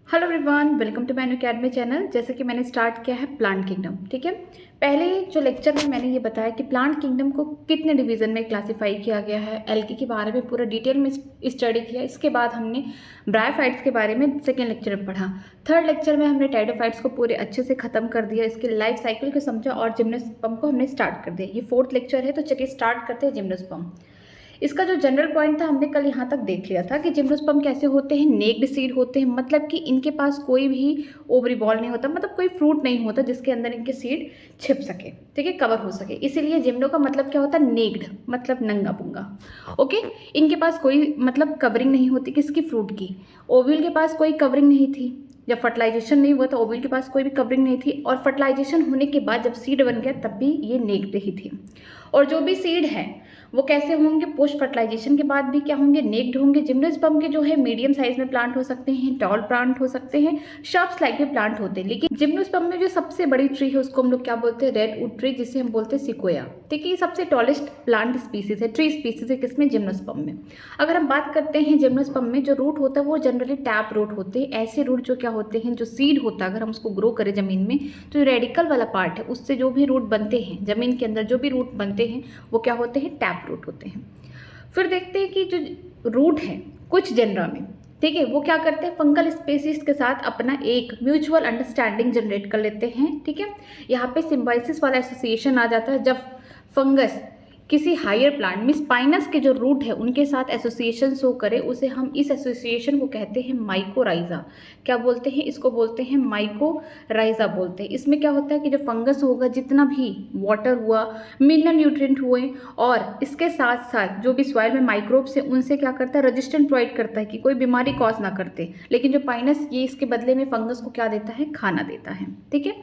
Hello everyone, welcome to my academy channel. जैसे कि मैंने स्टार्ट किया है प्लांट किंगडम, ठीक है। पहले जो लेक्चर में मैंने ये बताया कि प्लांट किंगडम को कितने डिवीज़न में क्लासिफाई किया गया है, एल्गी के बारे में पूरा डिटेल में स्टडी किया। इसके बाद हमने ब्रायोफाइट्स के बारे में सेकेंड लेक्चर में पढ़ा। थर्ड लेक्चर में हमने टाइडोफाइट्स को पूरे अच्छे से ख़त्म कर दिया, इसके लाइफ साइकिल को समझा और जिम्नोस्पर्म को हमने स्टार्ट कर दिया। ये फोर्थ लेक्चर है, तो चलिए स्टार्ट करते हैं जिम्नोस्पर्म। इसका जो जनरल पॉइंट था हमने कल यहाँ तक देख लिया था कि जिम्नोस्पर्म कैसे होते हैं, नेक्ड सीड होते हैं, मतलब कि इनके पास कोई भी ओवरी बॉल नहीं होता, मतलब कोई फ्रूट नहीं होता जिसके अंदर इनके सीड छिप सके, ठीक है, कवर हो सके। इसीलिए जिम्नो का मतलब क्या होता है, नेक्ड, मतलब नंगा पुंगा। ओके, इनके पास कोई मतलब कवरिंग नहीं होती किसकी, फ्रूट की। ओव्यूल के पास कोई कवरिंग नहीं थी, जब फर्टिलाइजेशन नहीं हुआ तो ओव्यूल के पास कोई भी कवरिंग नहीं थी, और फर्टिलाइजेशन होने के बाद जब सीड बन गया तब भी ये नेक्ड ही थी। और जो भी सीड है वो कैसे होंगे, पोस्ट फर्टिलाइजेशन के बाद भी क्या होंगे, नेक्ड होंगे। जिम्नोस्पर्म के जो है मीडियम साइज में प्लांट हो सकते हैं, टॉल प्लांट हो सकते हैं, शार्प्स लाइक में प्लांट होते हैं। लेकिन जिम्नोस्पर्म में जो सबसे बड़ी ट्री है उसको हम लोग क्या बोलते हैं, रेडवुड ट्री, जिसे हम बोलते हैं सिकोया, ठीक है। ये सबसे टॉलेस्ट प्लांट स्पीसीज है, ट्री स्पीसीज है, किसमें, जिम्नोस्पर्म में। अगर हम बात करते हैं जिम्नोस्पर्म में जो रूट होता है वो जनरली टैप रूट होते हैं। ऐसे रूट जो क्या होते हैं, जो सीड होता है अगर हम उसको ग्रो करें ज़मीन में तो रेडिकल वाला पार्ट है उससे जो भी रूट बनते हैं, ज़मीन के अंदर जो भी रूट बनते हैं वो क्या होते हैं, टैप रूट होते हैं। फिर देखते हैं कि जो रूट है कुछ जनरा में, ठीक है, वो क्या करते हैं, फंगल स्पेसीज के साथ अपना एक म्यूचुअल अंडरस्टैंडिंग जनरेट कर लेते हैं, ठीक है। यहाँ पे सिम्बाइसिस वाला एसोसिएशन आ जाता है जब फंगस किसी हायर प्लांट में स्पाइनस के जो रूट है उनके साथ एसोसिएशन शो करे, उसे हम इस एसोसिएशन को कहते हैं माइकोराइजा। क्या बोलते हैं इसको, बोलते हैं माइकोराइजा बोलते हैं। इसमें क्या होता है कि जो फंगस होगा, जितना भी वाटर हुआ, मिनरल न्यूट्रिएंट हुए, और इसके साथ साथ जो भी सॉइल में माइक्रोब्स है उनसे क्या करता है, रेजिस्टेंट प्रोवाइड करता है कि कोई बीमारी कॉज ना करते। लेकिन जो पाइनस ये इसके बदले में फंगस को क्या देता है, खाना देता है, ठीक है।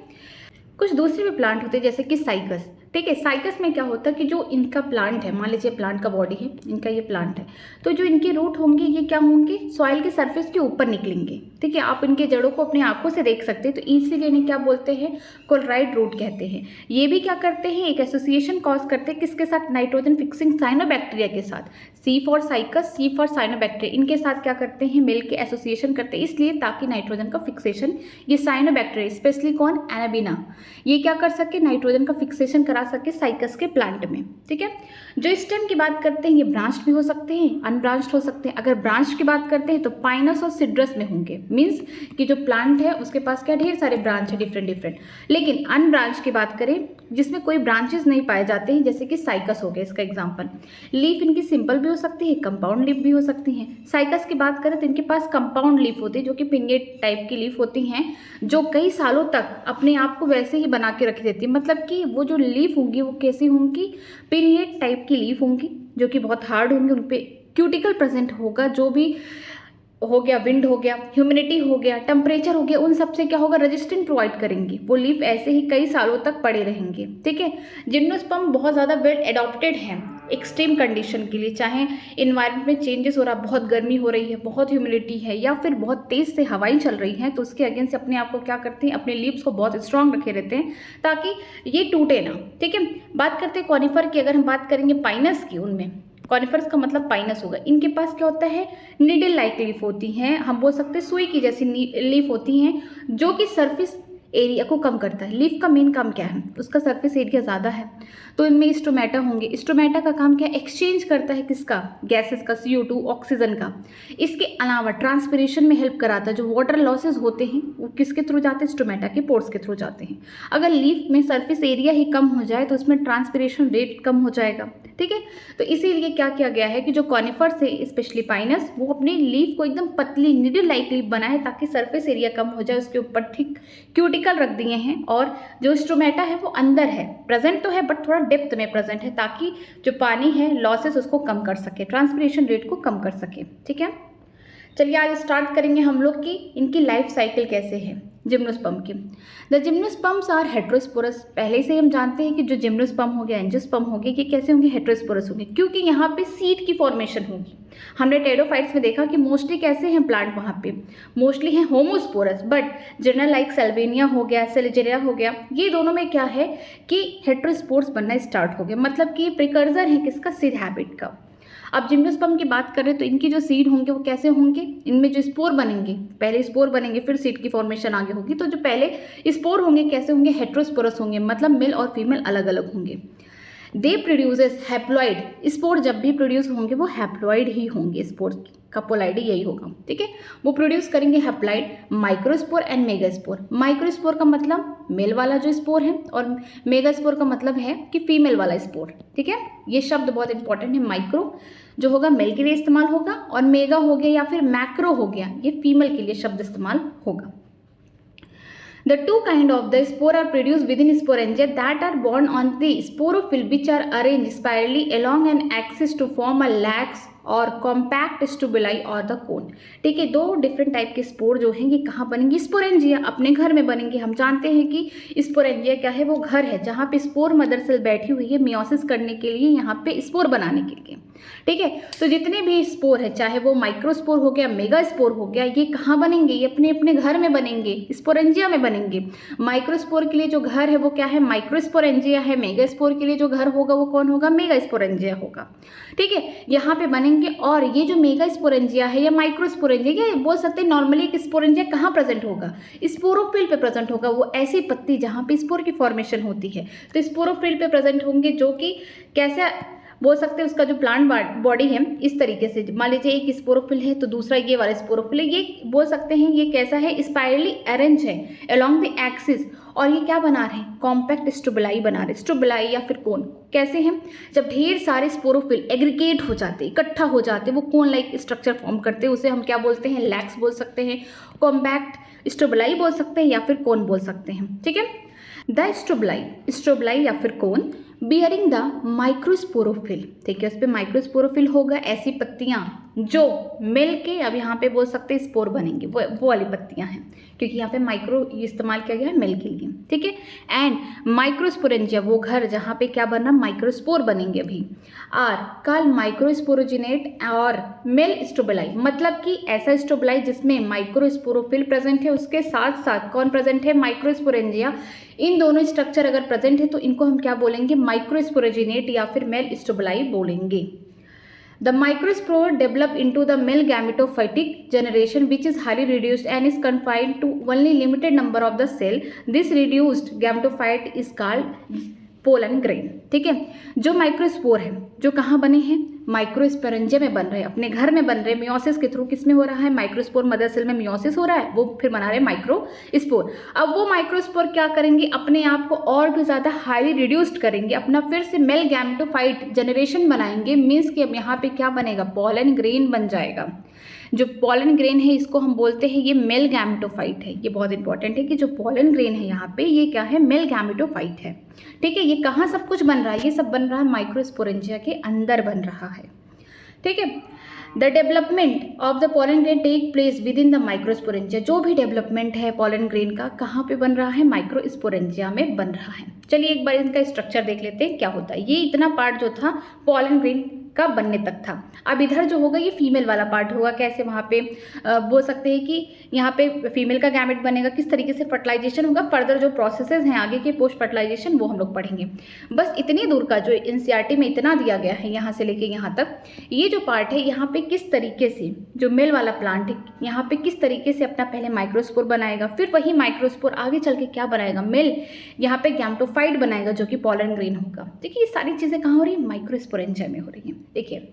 कुछ दूसरे भी प्लांट होते हैं जैसे कि साइकस, ठीक है। साइकस में क्या होता है कि जो इनका प्लांट है, मान लीजिए प्लांट का बॉडी है, इनका ये प्लांट है, तो जो इनके रूट होंगे ये क्या होंगे, सॉइल के सरफेस के ऊपर निकलेंगे, ठीक है। आप इनके जड़ों को अपनी आंखों से देख सकते हैं, तो इसीलिए इन्हें क्या बोलते हैं, कोलराइड रूट कहते हैं। ये भी क्या करते हैं, एक एसोसिएशन कॉज करते हैं किसके साथ, नाइट्रोजन फिक्सिंग साइनोबैक्टीरिया के साथ। C for cycas, C for cyanobacteria, इनके साथ क्या करते हैं, मिल के एसोसिएशन करते हैं, इसलिए ताकि नाइट्रोजन का फिक्सेशन ये साइनोबैक्टीरिया, स्पेशली कौन, एनाबिना, ये क्या कर सके, नाइट्रोजन का फिक्सेशन करा सके साइकस के प्लांट में, ठीक है। जो स्टेम की बात करते हैं ये ब्रांच्ड भी हो सकते हैं, अनब्रांच्ड हो सकते हैं। अगर ब्रांच की बात करते हैं तो पाइनस और सिड्रस में होंगे, मींस कि जो प्लांट है उसके पास क्या ढेर सारे ब्रांच है, डिफरेंट डिफरेंट। लेकिन अनब्रांच की बात करें जिसमें कोई ब्रांचेस नहीं पाए जाते हैं, जैसे कि साइकस हो गया इसका एग्जांपल। लीफ इनकी सिंपल भी हो सकती है, कंपाउंड लीफ भी हो सकती हैं। साइकस की बात करें तो इनके पास कंपाउंड लीफ होती है जो कि पिन्नेट टाइप की लीफ होती हैं, जो कई सालों तक अपने आप को वैसे ही बना के रख देती है। मतलब कि वो जो लीफ होंगी वो कैसी होंगी, पिन्नेट टाइप की लीफ होंगी जो कि बहुत हार्ड होंगी, उन पर क्यूटिकल प्रेजेंट होगा। जो भी हो गया, विंड हो गया, ह्यूमिडिटी हो गया, टेम्परेचर हो गया, उन सब से क्या होगा, रेजिस्टेंट प्रोवाइड करेंगी। वो लीफ ऐसे ही कई सालों तक पड़े रहेंगे, ठीक है। जिम्नोस्पर्म बहुत ज़्यादा वेल एडॉप्टेड है एक्सट्रीम कंडीशन के लिए, चाहे इन्वायरमेंट में चेंजेस हो रहा, बहुत गर्मी हो रही है, बहुत ह्यूमिडिटी है, या फिर बहुत तेज़ से हवाएं चल रही हैं, तो उसके अगेंस्ट अपने आप को क्या करते हैं, अपने लीव्स को बहुत स्ट्रांग रखे रहते हैं ताकि ये टूटे ना, ठीक है। बात करते हैं कॉनिफर की। अगर हम बात करेंगे पाइनस की, उनमें कॉनिफर्स का मतलब पाइनस होगा, इनके पास क्या होता है, नीडल लाइक लीफ होती हैं, हम बोल सकते हैं सुई की जैसी लीफ होती हैं, जो कि सरफेस एरिया को कम करता है। लीफ का मेन काम क्या है, उसका सरफेस एरिया ज़्यादा है, तो इनमें स्टोमेटा होंगे। स्टोमेटा का काम क्या है, एक्सचेंज करता है किसका, गैसेस का, CO2 ऑक्सीजन का। इसके अलावा ट्रांसपिरेशन में हेल्प कराता है, जो वाटर लॉसेज होते हैं वो किसके थ्रू जाते हैं, स्टोमेटा के पोर्स के थ्रू जाते हैं। अगर लीफ में सरफेस एरिया ही कम हो जाए तो उसमें ट्रांसपिरेशन रेट कम हो जाएगा, ठीक है। तो इसीलिए क्या किया गया है कि जो कॉनिफर्स है, स्पेशली पाइनस, वो अपनी लीफ को एकदम पतली नीडल लाइक लीफ बनाए ताकि सरफेस एरिया कम हो जाए, उसके ऊपर ठीक क्यूटिकल रख दिए हैं, और जो स्टोमेटा है वो अंदर है, प्रेजेंट तो है बट थोड़ा डेप्थ में प्रेजेंट है, ताकि जो पानी है लॉसेस उसको कम कर सके, ट्रांसपिरेशन रेट को कम कर सके, ठीक है। चलिए आज स्टार्ट करेंगे हम लोग की इनकी लाइफ साइकिल कैसे है जिम्नोस्पर्म की। The gymnosperms are heterosporous. पहले से हम जानते हैं कि जो जिम्नोस्पर्म हो गया, एंजियोस्पर्म हो गया, ये कैसे होंगे, हेट्रोस्पोरस होंगे, क्योंकि यहाँ पे सीड की फॉर्मेशन होगी। हमने टेडोफाइट्स में देखा कि मोस्टली कैसे हैं प्लांट, वहाँ पे मोस्टली हैं होमोस्पोरस, बट जनरल लाइक सेल्वेनिया हो गया, सेलेजेरिया हो गया, ये दोनों में क्या है कि हेट्रोस्पोर्स बनना स्टार्ट हो गया, मतलब कि प्रिकर्सर है किसका, सीड हैबिट का। अब जिम्नोस्पर्म की बात करें तो इनकी जो सीड होंगे वो कैसे होंगे, इनमें जो स्पोर बनेंगे, पहले स्पोर बनेंगे फिर सीड की फॉर्मेशन आगे होगी, तो जो पहले स्पोर होंगे कैसे होंगे, हेट्रोस्पोरस होंगे, मतलब मेल और फीमेल अलग अलग होंगे। दे प्रोड्यूसेस हैप्लॉइड, स्पोर जब भी प्रोड्यूस होंगे वो हैप्लॉइड ही होंगे, स्पोर का पोलाइडी यही होगा, ठीक है। वो प्रोड्यूस करेंगे haploid, microspore and megaspore. Microspore का मतलब मेल वाला जो स्पोर है और मेगास्पोर का मतलब है कि फीमेल वाला स्पोर, ठीक है। ये शब्द बहुत इंपॉर्टेंट है। माइक्रो जो होगा मेल के लिए इस्तेमाल होगा और मेगा हो गया या फिर मैक्रो हो गया ये फीमेल के लिए शब्द इस्तेमाल होगा। The two kind of the spore are produced within sporangia that are borne on the sporophyll which are arranged spirally along an axis to form a lax और कॉम्पैक्ट स्टुबुलाई और द कोन, ठीक है। दो डिफरेंट टाइप के spore जो हैं ये कहाँ बनेंगे, स्पोरेंजिया, अपने घर में बनेंगे। हम जानते हैं कि स्पोरेंजिया क्या है, वो घर है जहाँ पे स्पोर मदर सेल बैठी हुई है मियोसिस करने के लिए, यहाँ पे स्पोर बनाने के लिए, ठीक है। तो जितने भी स्पोर है चाहे वो माइक्रोस्पोर हो गया, मेगा स्पोर हो गया, ये कहाँ बनेंगे, ये अपने अपने घर में बनेंगे, स्पोरेंजिया में बनेंगे। माइक्रोस्पोर के लिए जो घर है वो क्या है, माइक्रोस्पोरेंजिया है। मेगा स्पोर के लिए जो घर होगा वो कौन होगा, मेगा स्पोरेंजिया होगा, ठीक है। यहाँ पे बनेंगे। और ये जो मेगा स्पोरेंजिया है या माइक्रोस्पोरेंजिया, ये बोल सकते हैं नॉर्मली एक स्पोरेंजिया कहाँ प्रेजेंट होगा, स्पोरोफिल पे प्रेजेंट होगा। वो ऐसी पत्ती जहाँ पे स्पोर की फॉर्मेशन होती है तो स्पोरोफिल पे प्रेजेंट होंगे, जो कि कैसे बोल सकते हैं उसका जो प्लांट बॉडी है इस तरीके से, मान लीजिए एक स्पोरोफिल है तो दूसरा ये वाला स्पोरोफिल है, ये बोल सकते हैं ये कैसा है, स्पाइरली अरेंज है अलोंग द एक्सिस। और ये क्या बना रहे हैं, कॉम्पैक्ट स्टुबुलाई बना रहे, स्टुबुलाई या फिर कोन। कैसे हैं, जब ढेर सारे स्पोरोफिल एग्रीगेट हो जाते, इकट्ठा हो जाते, वो कोन लाइक स्ट्रक्चर फॉर्म करते हैं, उसे हम क्या बोलते हैं, लैक्स बोल सकते हैं, कॉम्पैक्ट स्टुबुलाई बोल सकते हैं या फिर कोन बोल सकते हैं, ठीक है। द स्टुबुलाई या फिर कोन बियरिंग द माइक्रोस्पोरोफिल, ठीक है, उस पर माइक्रोस्पोरोफिल होगा, ऐसी पत्तियां जो मिल के, अब यहाँ पे बोल सकते हैं स्पोर बनेंगे, वो वाली पत्तियां हैं, क्योंकि यहाँ पे माइक्रो इस्तेमाल किया गया है मिल के लिए, ठीक है। एंड माइक्रोस्पोरेंजिया वो घर जहाँ पे क्या बनना, माइक्रोस्पोर बनेंगे अभी। आर कॉल माइक्रोस्पोरोजिनेट और मेल स्टुबुलाई, मतलब कि ऐसा स्टुबुलाई जिसमें माइक्रोस्पोरोफिल प्रेजेंट है, उसके साथ साथ कौन प्रेजेंट है, माइक्रोस्पोरेंजिया। इन दोनों स्ट्रक्चर अगर प्रेजेंट है तो इनको हम क्या बोलेंगे, माइक्रोस्पोरोजिनेट या फिर मेल स्टुबुलाई बोलेंगे। The microspore develop into the male gametophytic generation which is highly reduced and is confined to only limited number of the cell. This reduced gametophyte is called pollen grain, ठीक है। जो माइक्रोस्पोर है जो कहाँ बने हैं, microsporangia में बन रहे हैं, अपने घर में बन रहे हैं, मियोसिस के थ्रू किस में हो रहा है, माइक्रोस्पोर मदर सेल में मियोसिस हो रहा है, वो फिर बना रहे हैं माइक्रोस्पोर। अब वो माइक्रोस्पोर क्या करेंगे, अपने आप को और भी ज़्यादा हाईली रिड्यूस्ड करेंगे, अपना फिर से मेल गैमेटोफाइट जनरेशन बनाएंगे, मीन्स कि अब यहाँ पे क्या बनेगा, पोलन ग्रेन बन जाएगा। जो पोलन ग्रेन है इसको हम बोलते हैं ये मेल गैमेटोफाइट है। ये बहुत इंपॉर्टेंट है कि जो पोलन ग्रेन है यहाँ पे ये क्या है, मेल गैमेटोफाइट है, ठीक है। ये कहाँ सब कुछ बन रहा है, ये सब बन रहा है माइक्रोस्पोरेंजिया के अंदर बन रहा है, ठीक है। The development of the pollen grain take place within the microsporangia, जो भी डेवलपमेंट है पोलन ग्रेन का कहाँ पे बन रहा है, माइक्रोस्पोरेंजिया में बन रहा है। चलिए एक बार इनका स्ट्रक्चर देख लेते हैं क्या होता है। ये इतना पार्ट जो था पोलन ग्रेन का बनने तक था। अब इधर जो होगा ये फीमेल वाला पार्ट होगा, कैसे वहाँ पे बोल सकते हैं कि यहाँ पे फीमेल का गैमेट बनेगा, किस तरीके से फर्टिलाइजेशन होगा, फर्दर जो प्रोसेसेस हैं आगे के पोस्ट फर्टिलाइजेशन वो हम लोग पढ़ेंगे। बस इतनी दूर का जो एनसीईआरटी में इतना दिया गया है यहाँ से लेके यहाँ तक, ये जो पार्ट है यहाँ पे किस तरीके से जो मेल वाला प्लांट है यहाँ पे किस तरीके से अपना पहले माइक्रोस्पोर बनाएगा, फिर वही माइक्रोस्पोर आगे चल के क्या बनाएगा, मेल यहाँ पे गैमेटोफाइट बनाएगा जो कि पोलन ग्रेन होगा। देखिए ये सारी चीज़ें कहाँ हो रही है, माइक्रोस्पोरेंजिया में हो रही है। देखिए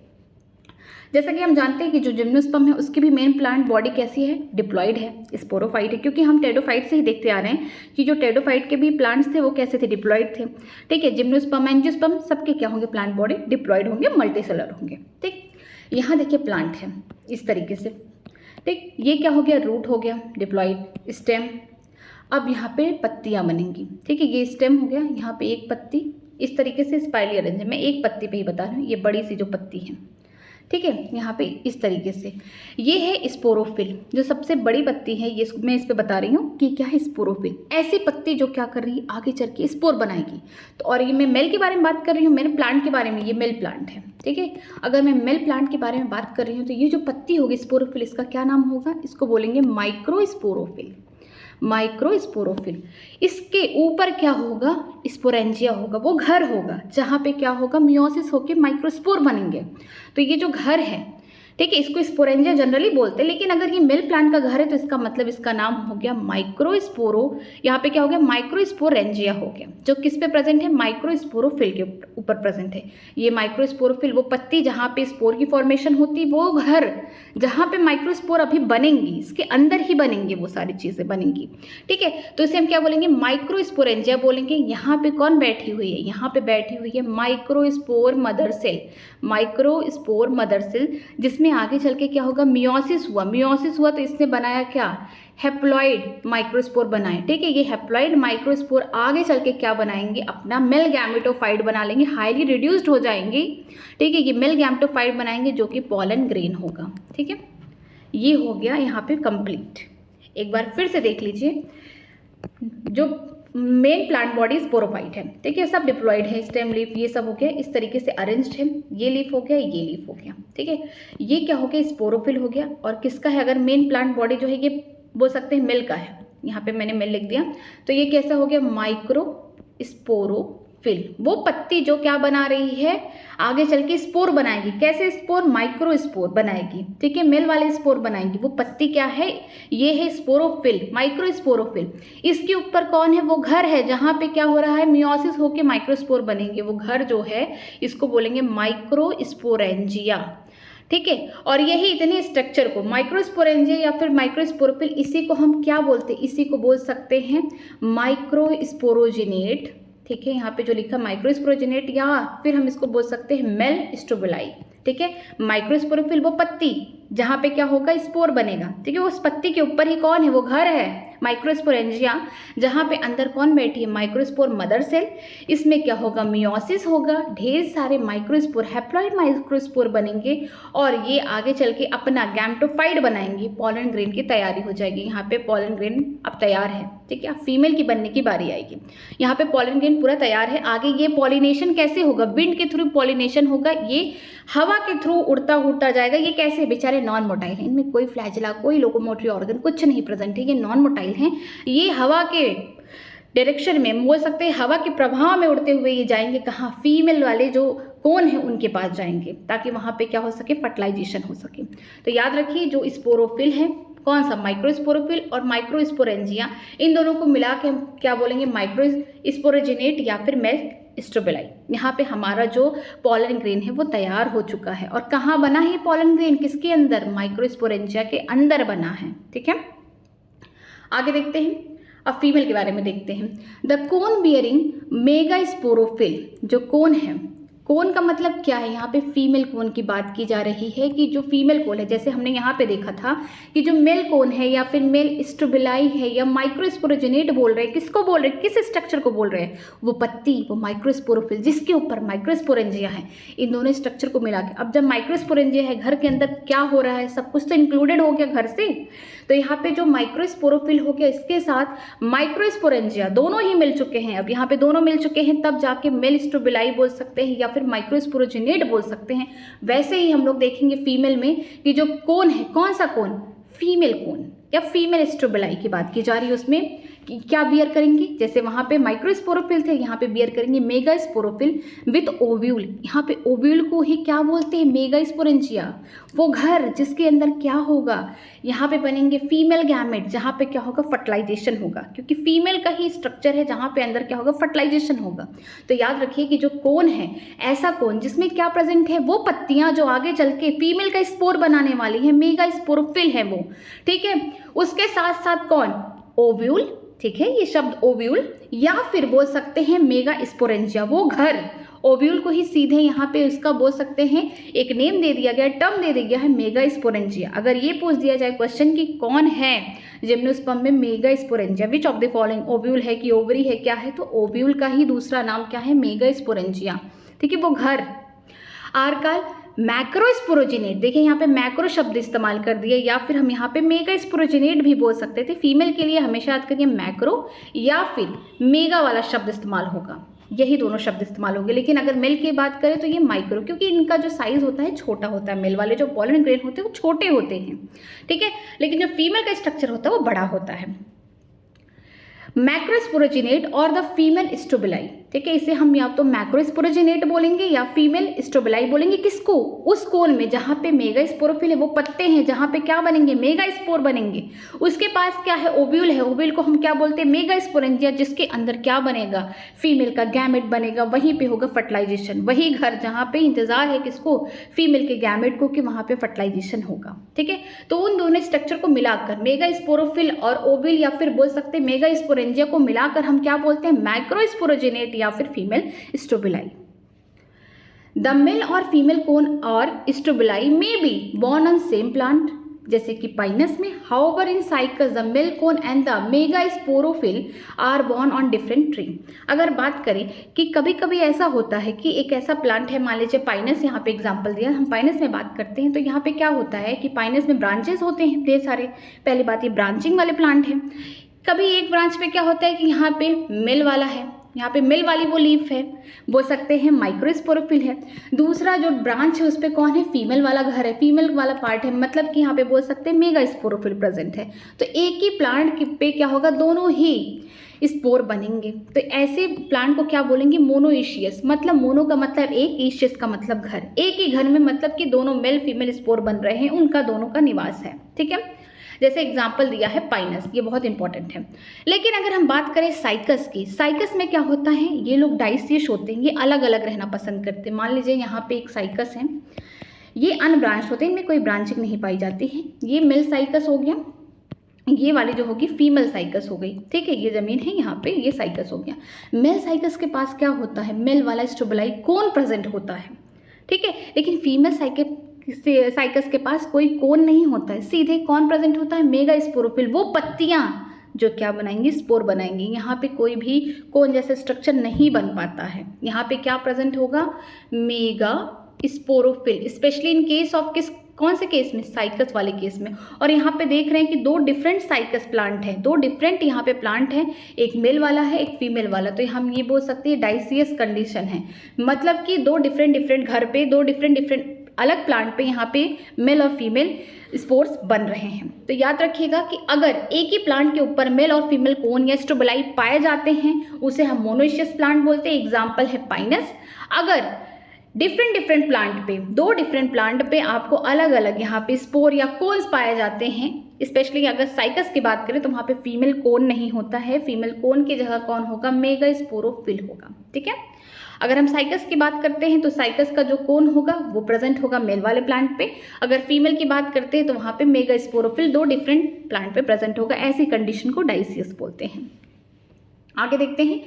जैसा कि हम जानते हैं कि जो जिम्नोस्पर्म है उसकी भी मेन प्लांट बॉडी कैसी है, डिप्लॉइड है, स्पोरोफाइट है, क्योंकि हम टेडोफाइट से ही देखते आ रहे हैं कि जो टेडोफाइट के भी प्लांट्स थे वो कैसे थे, डिप्लॉइड थे, ठीक है। जिम्नोस्पर्म एंजियोस्पर्म सबके क्या होंगे, प्लांट बॉडी डिप्लॉइड होंगे, मल्टीसेलर होंगे, ठीक। यहाँ देखिए प्लांट है इस तरीके से, ठीक। ये क्या हो गया, रूट हो गया, डिप्लॉइड, स्टेम। अब यहाँ पे पत्तियाँ बनेंगी, ठीक है। ये स्टेम हो गया, यहाँ पे एक पत्ती इस तरीके से स्पाइरली अरेंज है, मैं एक पत्ती पे ही बता रही हूँ, ये बड़ी सी जो पत्ती है, ठीक है, यहाँ पे इस तरीके से। ये है स्पोरोफिल, जो सबसे बड़ी पत्ती है, ये मैं इस पे बता रही हूँ कि क्या है, स्पोरोफिल। ऐसी पत्ती जो क्या कर रही है, आगे चल के स्पोर बनाएगी। तो और ये मैं मेल के बारे में बात कर रही हूँ, मेरे प्लांट के बारे में, ये मेल प्लांट है, ठीक है। अगर मैं मेल प्लांट के बारे में बात कर रही हूँ तो ये जो पत्ती होगी स्पोरोफिल, इसका क्या नाम होगा, इसको बोलेंगे माइक्रोस्पोरोफिल। माइक्रोस्पोरोफिल। इसके ऊपर क्या होगा, स्पोरेंजिया होगा, वो घर होगा जहाँ पे क्या होगा, मियोसिस होके माइक्रोस्पोर बनेंगे। तो ये जो घर है, ठीक है, इसको स्पोरेंजिया जनरली बोलते हैं, लेकिन अगर ये मेल प्लांट का घर है तो इसका मतलब इसका नाम हो गया माइक्रोस्पोरो। यहाँ पे क्या हो गया, माइक्रोस्पोरेंजिया हो गया, जो किस पे प्रेजेंट है, माइक्रोस्पोरोफिल के ऊपर प्रेजेंट है। ये माइक्रोस्पोरोफिल वो पत्ती जहाँ पे स्पोर की फॉर्मेशन होती है, वो घर जहाँ पे माइक्रोस्पोर अभी बनेंगी, इसके अंदर ही बनेंगे, वो सारी चीजें बनेंगी। ठीक है, तो इसे हम क्या बोलेंगे, माइक्रोस्पोरेंजिया बोलेंगे। यहाँ पे कौन बैठी हुई है, यहाँ पे बैठी हुई है microspore mother cell, microspore mother cell, जिसमें आगे चल के क्या होगा, मियोसिस हुआ। मियोसिस हुआ तो इसने बनाया क्या, हैप्लॉइड माइक्रोस्पोर बनाए। ठीक है, ये हैप्लॉइड माइक्रोस्पोर आगे चल के क्या बनाएंगे, अपना मेल गैमेटोफाइट बना लेंगे, हाईली रिड्यूस्ड हो जाएंगे। ठीक है, ये मेल गैमेटोफाइट बनाएंगे जो कि पॉलन ग्रेन होगा। ठीक है, ये हो गया यहाँ पे कंप्लीट। एक बार फिर से देख लीजिए, जो मेन प्लांट बॉडी स्पोरोफाइट है, ठीक है, सब डिप्लॉइड है, स्टेम लीफ ये सब हो गया, इस तरीके से अरेंज्ड है। ये लीफ हो गया, ये लीफ हो गया। ठीक है, ये क्या हो गया, स्पोरोफिल हो गया। और किसका है, अगर मेन प्लांट बॉडी जो है ये बोल सकते हैं मेल का है, यहाँ पे मैंने मेल लिख दिया, तो ये कैसा हो गया, माइक्रो स्पोरोफिल। वो पत्ती जो क्या बना रही है, आगे चल के स्पोर बनाएगी। कैसे स्पोर, माइक्रो स्पोर बनाएगी। ठीक है, मेल वाले स्पोर बनाएगी। वो पत्ती क्या है, ये है स्पोरोफिल, माइक्रो स्पोरोफिल। इसके ऊपर कौन है, वो घर है जहाँ पे क्या हो रहा है, मियोसिस होके माइक्रोस्पोर बनेंगे। वो घर जो है इसको बोलेंगे माइक्रोस्पोरेंजिया। ठीक है, और यही इतने स्ट्रक्चर को माइक्रोस्पोरेंजिया या फिर माइक्रोस्पोरोफिल, इसी को हम क्या बोलते हैं, इसी को बोल सकते हैं माइक्रोस्पोरोजिनेट। ठीक है, यहाँ पे जो लिखा माइक्रोस्पोरोजिनेट, या फिर हम इसको बोल सकते हैं मेल स्ट्रोबिलाई। ठीक है, माइक्रोस्पोरोफिल वो पत्ती जहाँ पे क्या होगा, स्पोर बनेगा। ठीक है, उस पत्ती के ऊपर ही कौन है, वो घर है माइक्रोस्पोरेंजिया, जहाँ पे अंदर कौन बैठी है, माइक्रोस्पोर मदर सेल। इसमें क्या होगा, मियोसिस होगा, ढेर सारे माइक्रोस्पोर, हैप्लॉइड माइक्रोस्पोर बनेंगे और ये आगे चल के अपना गैमेटोफाइट बनाएंगे। पॉलन ग्रेन की तैयारी हो जाएगी। यहाँ पे पॉलन ग्रेन अब तैयार है। ठीक है, अब फीमेल की बनने की बारी आएगी। यहाँ पे पॉलन ग्रेन पूरा तैयार है। आगे ये पॉलिनेशन कैसे होगा, विंड के थ्रू पॉलिनेशन होगा, ये हवा के थ्रू उड़ता उड़ता जाएगा। ये कैसे, बेचारे नॉन मोटाइल है, इनमें कोई फ्लैजिला, कोई लोकोमोटरी ऑर्गन कुछ नहीं प्रेजेंट है, ये नॉन मोटाइल हैं। ये हवा के डायरेक्शन में बोल सकते हैं, हवा के प्रभाव में उड़ते हुए ये जाएंगे कहाँ, फीमेल वाले जो कौन है उनके पास जाएंगे, ताकि वहाँ पे क्या हो सके, फर्टिलाइजेशन हो सके। तो याद रखिए, जो स्पोरोफिल है, कौन सा, माइक्रोस्पोरोफिल और माइक्रोस्पोरेंजिया, इन दोनों को मिला के हम क्या बोलेंगे, माइक्रोस्पोरोजिनेट या फिर मेल स्ट्रोबिलाई। यहाँ पे हमारा जो पॉलन ग्रेन है वो तैयार हो चुका है। और कहाँ बना है पॉलन ग्रेन, किसके अंदर, माइक्रोस्पोरेंजिया के अंदर बना है। ठीक है, आगे देखते हैं, अब फीमेल के बारे में देखते हैं। द कोन बियरिंग मेगास्पोरोफिल, जो कोन है, कोन का मतलब क्या है, यहाँ पे फीमेल कोन की बात की जा रही है कि जो फीमेल कोन है, जैसे हमने यहाँ पे देखा था कि जो मेल कोन है या फिर मेल स्ट्रोबिलाई है या माइक्रोस्पोरोजिनेट बोल रहे हैं, किसको बोल रहे हैं, किस स्ट्रक्चर को बोल रहे हैं, वो पत्ती, वो माइक्रोस्पोरोफिल जिसके ऊपर माइक्रोस्पोरेंजिया है। इन दोनों स्ट्रक्चर को मिला के, अब जब माइक्रोस्पोरेंजिया है, घर के अंदर क्या हो रहा है, सब कुछ तो इंक्लूडेड हो गया घर से, तो यहाँ पे जो माइक्रोस्पोरोफिल हो गया, इसके साथ माइक्रोस्पोरेंजिया दोनों ही मिल चुके हैं। अब यहाँ पे दोनों मिल चुके हैं, तब जाके मेल स्ट्रोबिलाई बोल सकते हैं या फिर माइक्रोस्पोरोजिनेट बोल सकते हैं। वैसे ही हम लोग देखेंगे फीमेल में कि जो कोन है, कौन सा कोन, फीमेल कोन या फीमेल स्ट्रोबिलाई की बात की जा रही है, उसमें कि क्या बियर करेंगे, जैसे वहाँ पे माइक्रोस्पोरोफिल थे, यहाँ पे बियर करेंगे मेगास्पोरोफिल विथ ओव्यूल। यहाँ पे ओव्यूल को ही क्या बोलते हैं, मेगास्पोरेंजिया, वो घर जिसके अंदर क्या होगा, यहाँ पे बनेंगे फीमेल गैमेट, जहाँ पे क्या होगा, फर्टिलाइजेशन होगा, क्योंकि फीमेल का ही स्ट्रक्चर है जहाँ पे अंदर क्या होगा, फर्टिलाइजेशन होगा। तो याद रखिए कि जो कोन है, ऐसा कोन जिसमें क्या प्रेजेंट है, वो पत्तियाँ जो आगे चल के फीमेल का स्पोर बनाने वाली है, मेगास्पोरोफिल है वो। ठीक है, उसके साथ साथ कौन, ओव्यूल। ठीक है, ये शब्द ओव्यूल या फिर बोल सकते हैं मेगास्पोरेंजिया, वो घर। ओव्यूल को ही सीधे यहाँ पे उसका बोल सकते हैं, एक नेम दे दिया गया, टर्म दे दिया गया है मेगास्पोरेंजिया। अगर ये पूछ दिया जाए क्वेश्चन कि कौन है जिम्नोस्पर्म में megasporangia, which of the following, ovule है कि ओवरी है, क्या है, तो ओव्यूल का ही दूसरा नाम क्या है, मेगास्पोरेंजिया। ठीक है, वो घर। आरकाल मैक्रोस्पोरोजिनेट, देखिए यहाँ पे मैक्रो शब्द इस्तेमाल कर दिया, या फिर हम यहाँ पे मेगास्पोरोजिनेट भी बोल सकते थे। फीमेल के लिए हमेशा याद करिए मैक्रो या फिर मेगा वाला शब्द इस्तेमाल होगा, यही दोनों शब्द इस्तेमाल होंगे। लेकिन अगर मेल की बात करें तो ये माइक्रो, क्योंकि इनका जो साइज होता है छोटा होता है, मेल वाले जो पॉलन ग्रेन होते हैं वो छोटे होते हैं। ठीक है, लेकिन जो फीमेल का स्ट्रक्चर होता है वो बड़ा होता है। मैक्रोस्पोरोजिनेट और द फीमेल स्टोबिलाई, ठीक है। इसे हम या तो मैक्रोस्पोरोजिनेट बोलेंगे या फीमेल स्टोबिलाई बोलेंगे। किसको? उस कोन में जहाँ पे मेगास्पोरोफिल है, वो पत्ते हैं जहाँ पे क्या बनेंगे? मेगास्पोर बनेंगे। उसके पास क्या है? ओव्यूल है। ओव्यूल को हम क्या बोलते हैं? मेगास्पोरेंजिया, जिसके अंदर क्या बनेगा? फीमेल का गैमेट बनेगा। वहीं पे होगा फर्टिलाइजेशन। वही घर जहाँ पे इंतजार है किसको? फीमेल के गैमेट को, कि वहाँ पे फर्टिलाइजेशन होगा, ठीक है। तो उन दोनों स्ट्रक्चर को मिलाकर मेगास्पोरोफिल और ओव्यूल या फिर बोल सकते हैं मेगास्पोरेंजिया को मिलाकर हम क्या बोलते हैं? मैक्रोस्पोरोजिनेट या फिर फीमेल स्टोबिलाई। द मेल और फीमेल कोन और स्टोबिलाई में be borne on same plant, जैसे कि पाइनस में। However in Cycas the male cone and the megasporophyll are borne on different tree. अगर बात करें कि कभी कभी ऐसा होता है कि एक ऐसा प्लांट है, मान लीजिए पाइनस, यहाँ पे एग्जांपल दिया, हम पाइनस में बात करते हैं, तो यहाँ पे क्या होता है कि पाइनस में ब्रांचेस होते हैं ढेर सारे। पहली बात, ये ब्रांचिंग वाले प्लांट हैं। कभी एक ब्रांच पे क्या होता है कि यहाँ पे मेल वाला है, यहाँ पे मेल वाली वो लीफ है, बोल सकते हैं माइक्रोस्पोरोफिल है। दूसरा जो ब्रांच है उस पर कौन है? फीमेल वाला घर है, फीमेल वाला पार्ट है, मतलब कि यहाँ पे बोल सकते हैं मेगास्पोरोफिल प्रेजेंट है। तो एक ही प्लांट पे क्या होगा? दोनों ही स्पोर बनेंगे। तो ऐसे प्लांट को क्या बोलेंगे? मोनोइशियस। मतलब मोनो का मतलब एक, ईशियस का मतलब घर। एक ही घर में मतलब कि दोनों मेल फीमेल स्पोर बन रहे हैं, उनका दोनों का निवास है, ठीक है। जैसे एग्जाम्पल दिया है पाइनस, ये बहुत इंपॉर्टेंट है। लेकिन अगर हम बात करें साइकस की, साइकस में क्या होता है? ये लोग डाइसियस होते हैं, ये अलग अलग रहना पसंद करते हैं। मान लीजिए यहाँ पे एक साइकस है, ये अनब्रांच होते हैं, इनमें कोई ब्रांचिंग नहीं पाई जाती है। ये मेल साइकस हो गया, ये वाली जो होगी फीमेल साइकस हो गई, ठीक है। ये जमीन है, यहाँ पे ये साइकस हो गया। मेल साइकस के पास क्या होता है? मेल वाला स्टोबिलाई कोन प्रेजेंट होता है, ठीक है। लेकिन फीमेल साइकस के पास कोई कोन नहीं होता है, सीधे कौन प्रेजेंट होता है? मेगास्पोरोफिल। वो पत्तियां जो क्या बनाएंगी? स्पोर बनाएंगी। यहाँ पे कोई भी कोन जैसे स्ट्रक्चर नहीं बन पाता है। यहाँ पे क्या प्रेजेंट होगा? Megasporophyll. Specially in case of कौन से केस में? साइकस वाले केस में। और यहाँ पे देख रहे हैं कि दो डिफरेंट साइकस प्लांट हैं, दो डिफरेंट यहाँ पे प्लांट हैं, एक मेल वाला है, एक फीमेल वाला। तो हम ये बोल सकते हैं डाइसियस कंडीशन है, मतलब कि दो डिफरेंट घर पे, दो डिफरेंट अलग प्लांट पे यहाँ पे मेल और फीमेल स्पोर्स बन रहे हैं। तो याद रखिएगा कि अगर एक ही प्लांट के ऊपर मेल और फीमेल कोन या स्टोबिलाई पाए जाते हैं, उसे हम मोनोइशियस प्लांट बोलते हैं। एग्जाम्पल है पाइनस। अगर डिफरेंट प्लांट पे, दो डिफरेंट प्लांट पे आपको अलग अलग यहाँ पे स्पोर या कोन्स पाए जाते हैं, स्पेशली अगर साइकस की बात करें तो वहाँ पे फीमेल कोन नहीं होता है, फीमेल कोन की जगह कौन होगा? मेगास्पोरोफिल होगा, ठीक है। अगर हम साइकस की बात करते हैं तो साइकस का जो कोन होगा वो प्रेजेंट होगा मेल वाले प्लांट पे। अगर फीमेल की बात करते हैं तो वहाँ पे मेगास्पोरोफिल दो डिफरेंट प्लांट पे प्रेजेंट होगा। ऐसी कंडीशन को डाइसियस बोलते हैं। आगे देखते हैं,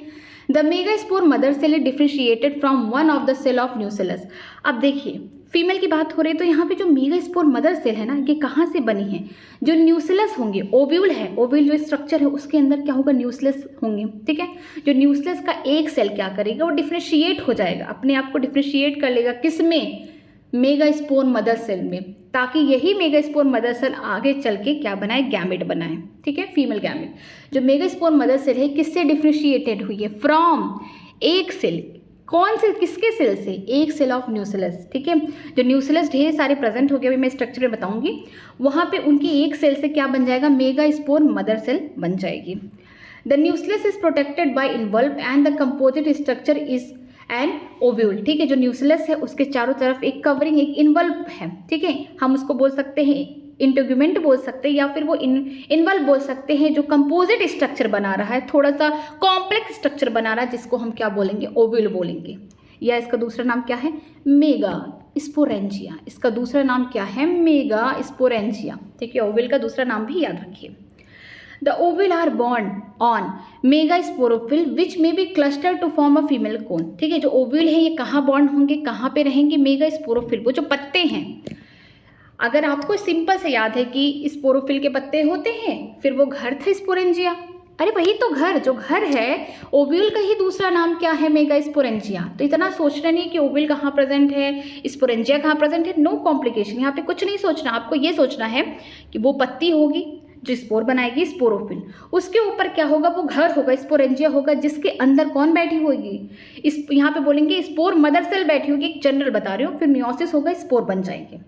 the megaspore mother cell is differentiated from one of the cell of nucellus. अब देखिए फीमेल की बात हो रही है तो यहाँ पे जो मेगास्पोर मदर सेल है ना, ये कहाँ से बनी है? जो न्यूसेलस होंगे, ओव्यूल है, ओव्यूल जो स्ट्रक्चर है उसके अंदर क्या होगा? न्यूसेलस होंगे, ठीक है। जो न्यूसेलस का एक सेल क्या करेगा? वो डिफरेंशिएट हो जाएगा, अपने आप को डिफरेंशिएट कर लेगा। किसमें? मेगास्पोर मदर सेल में, ताकि यही मेगास्पोर मदर सेल आगे चल के क्या बनाए? गैमेट बनाए, ठीक है, फीमेल गैमेट। जो मेगास्पोर मदर सेल है किससे डिफरेंशिएटेड हुई है? फ्रॉम एक सेल। कौन से? किसके सेल से? एक सेल ऑफ न्यूसेलस, ठीक है। जो न्यूसेलस ढेर सारे प्रेजेंट हो गए, अभी मैं स्ट्रक्चर में बताऊंगी। वहां पे उनकी एक सेल से क्या बन जाएगा? मेगास्पोर मदर सेल बन जाएगी। The nucellus is protected by involve and the composite structure is an ovule, ठीक है। जो न्यूसेलस है उसके चारों तरफ एक कवरिंग, एक इन्वॉल्व है, ठीक है। हम उसको बोल सकते हैं इंटीग्यूमेंट बोल सकते हैं, या फिर वो इन्वॉल्व बोल सकते हैं, जो कंपोजिट स्ट्रक्चर बना रहा है, थोड़ा सा कॉम्प्लेक्स स्ट्रक्चर बना रहा है, जिसको हम क्या बोलेंगे? ओव्यूल बोलेंगे। या इसका दूसरा नाम क्या है? मेगास्पोरेंजिया। इसका दूसरा नाम क्या है? मेगास्पोरेंजिया, ठीक है। ओव्यूल का दूसरा नाम भी याद रखिए। The ovule are born on megasporophyll which may be clustered to form a female cone, ठीक है। जो ओव्यूल है ये कहाँ बॉन्ड होंगे, कहाँ पे रहेंगे? मेगास्पोरोफिल, वो जो पत्ते हैं। अगर आपको सिंपल से याद है कि स्पोरोफिल के पत्ते होते हैं, फिर वो घर था स्पोरेंजिया। अरे वही तो घर, जो घर है ओव्यूल का ही दूसरा नाम क्या है? मेगास्पोरेंजिया। तो इतना सोचना नहीं कि ओव्यूल कहाँ प्रेजेंट है, स्पोरेंजिया कहाँ प्रेजेंट है, नो कॉम्प्लिकेशन। यहाँ पे कुछ नहीं सोचना, आपको ये सोचना है कि वो पत्ती होगी जो स्पोर बनाएगी, स्पोरोफिल, उसके ऊपर क्या होगा? वो घर होगा, स्पोरेंजिया होगा, जिसके अंदर कौन बैठी होगी? इस यहाँ पे बोलेंगे स्पोर मदर सेल बैठी होगी, एक जनरल बता रही हूँ, फिर मियोसिस होगा, स्पोर बन जाएंगे।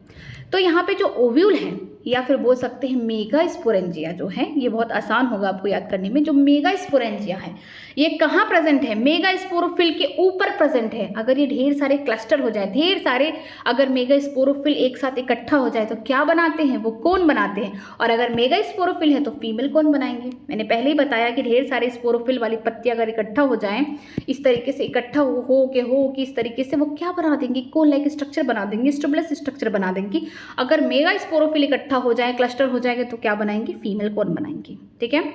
तो यहाँ पे जो ओव्यूल है या फिर बोल सकते हैं मेगा स्पोरेंजिया जो है, ये बहुत आसान होगा आपको याद करने में। जो मेगा स्पोरेंजिया है ये कहाँ प्रेजेंट है? मेगा स्पोरोफिल के ऊपर प्रेजेंट है। अगर ये ढेर सारे क्लस्टर हो जाए, ढेर सारे अगर मेगा स्पोरोफिल एक साथ इकट्ठा हो जाए तो क्या बनाते हैं? वो कोन बनाते हैं। और अगर मेगा स्पोरोफिल है तो फीमेल कोन बनाएंगे। मैंने पहले ही बताया कि ढेर सारे स्पोरोफिल वाली पत्तियां अगर इकट्ठा हो जाएं, इस तरीके से इकट्ठा हो के इस तरीके से वो क्या बना देंगी? कोन लाइक स्ट्रक्चर बना देंगी, स्टुबुलस स्ट्रक्चर बना देंगी। अगर मेगा स्पोरोफिल इकट्ठा हो जाए, क्लस्टर हो जाएंगे तो क्या बनाएंगे? फीमेल कोन बनाएंगे। ठीक है।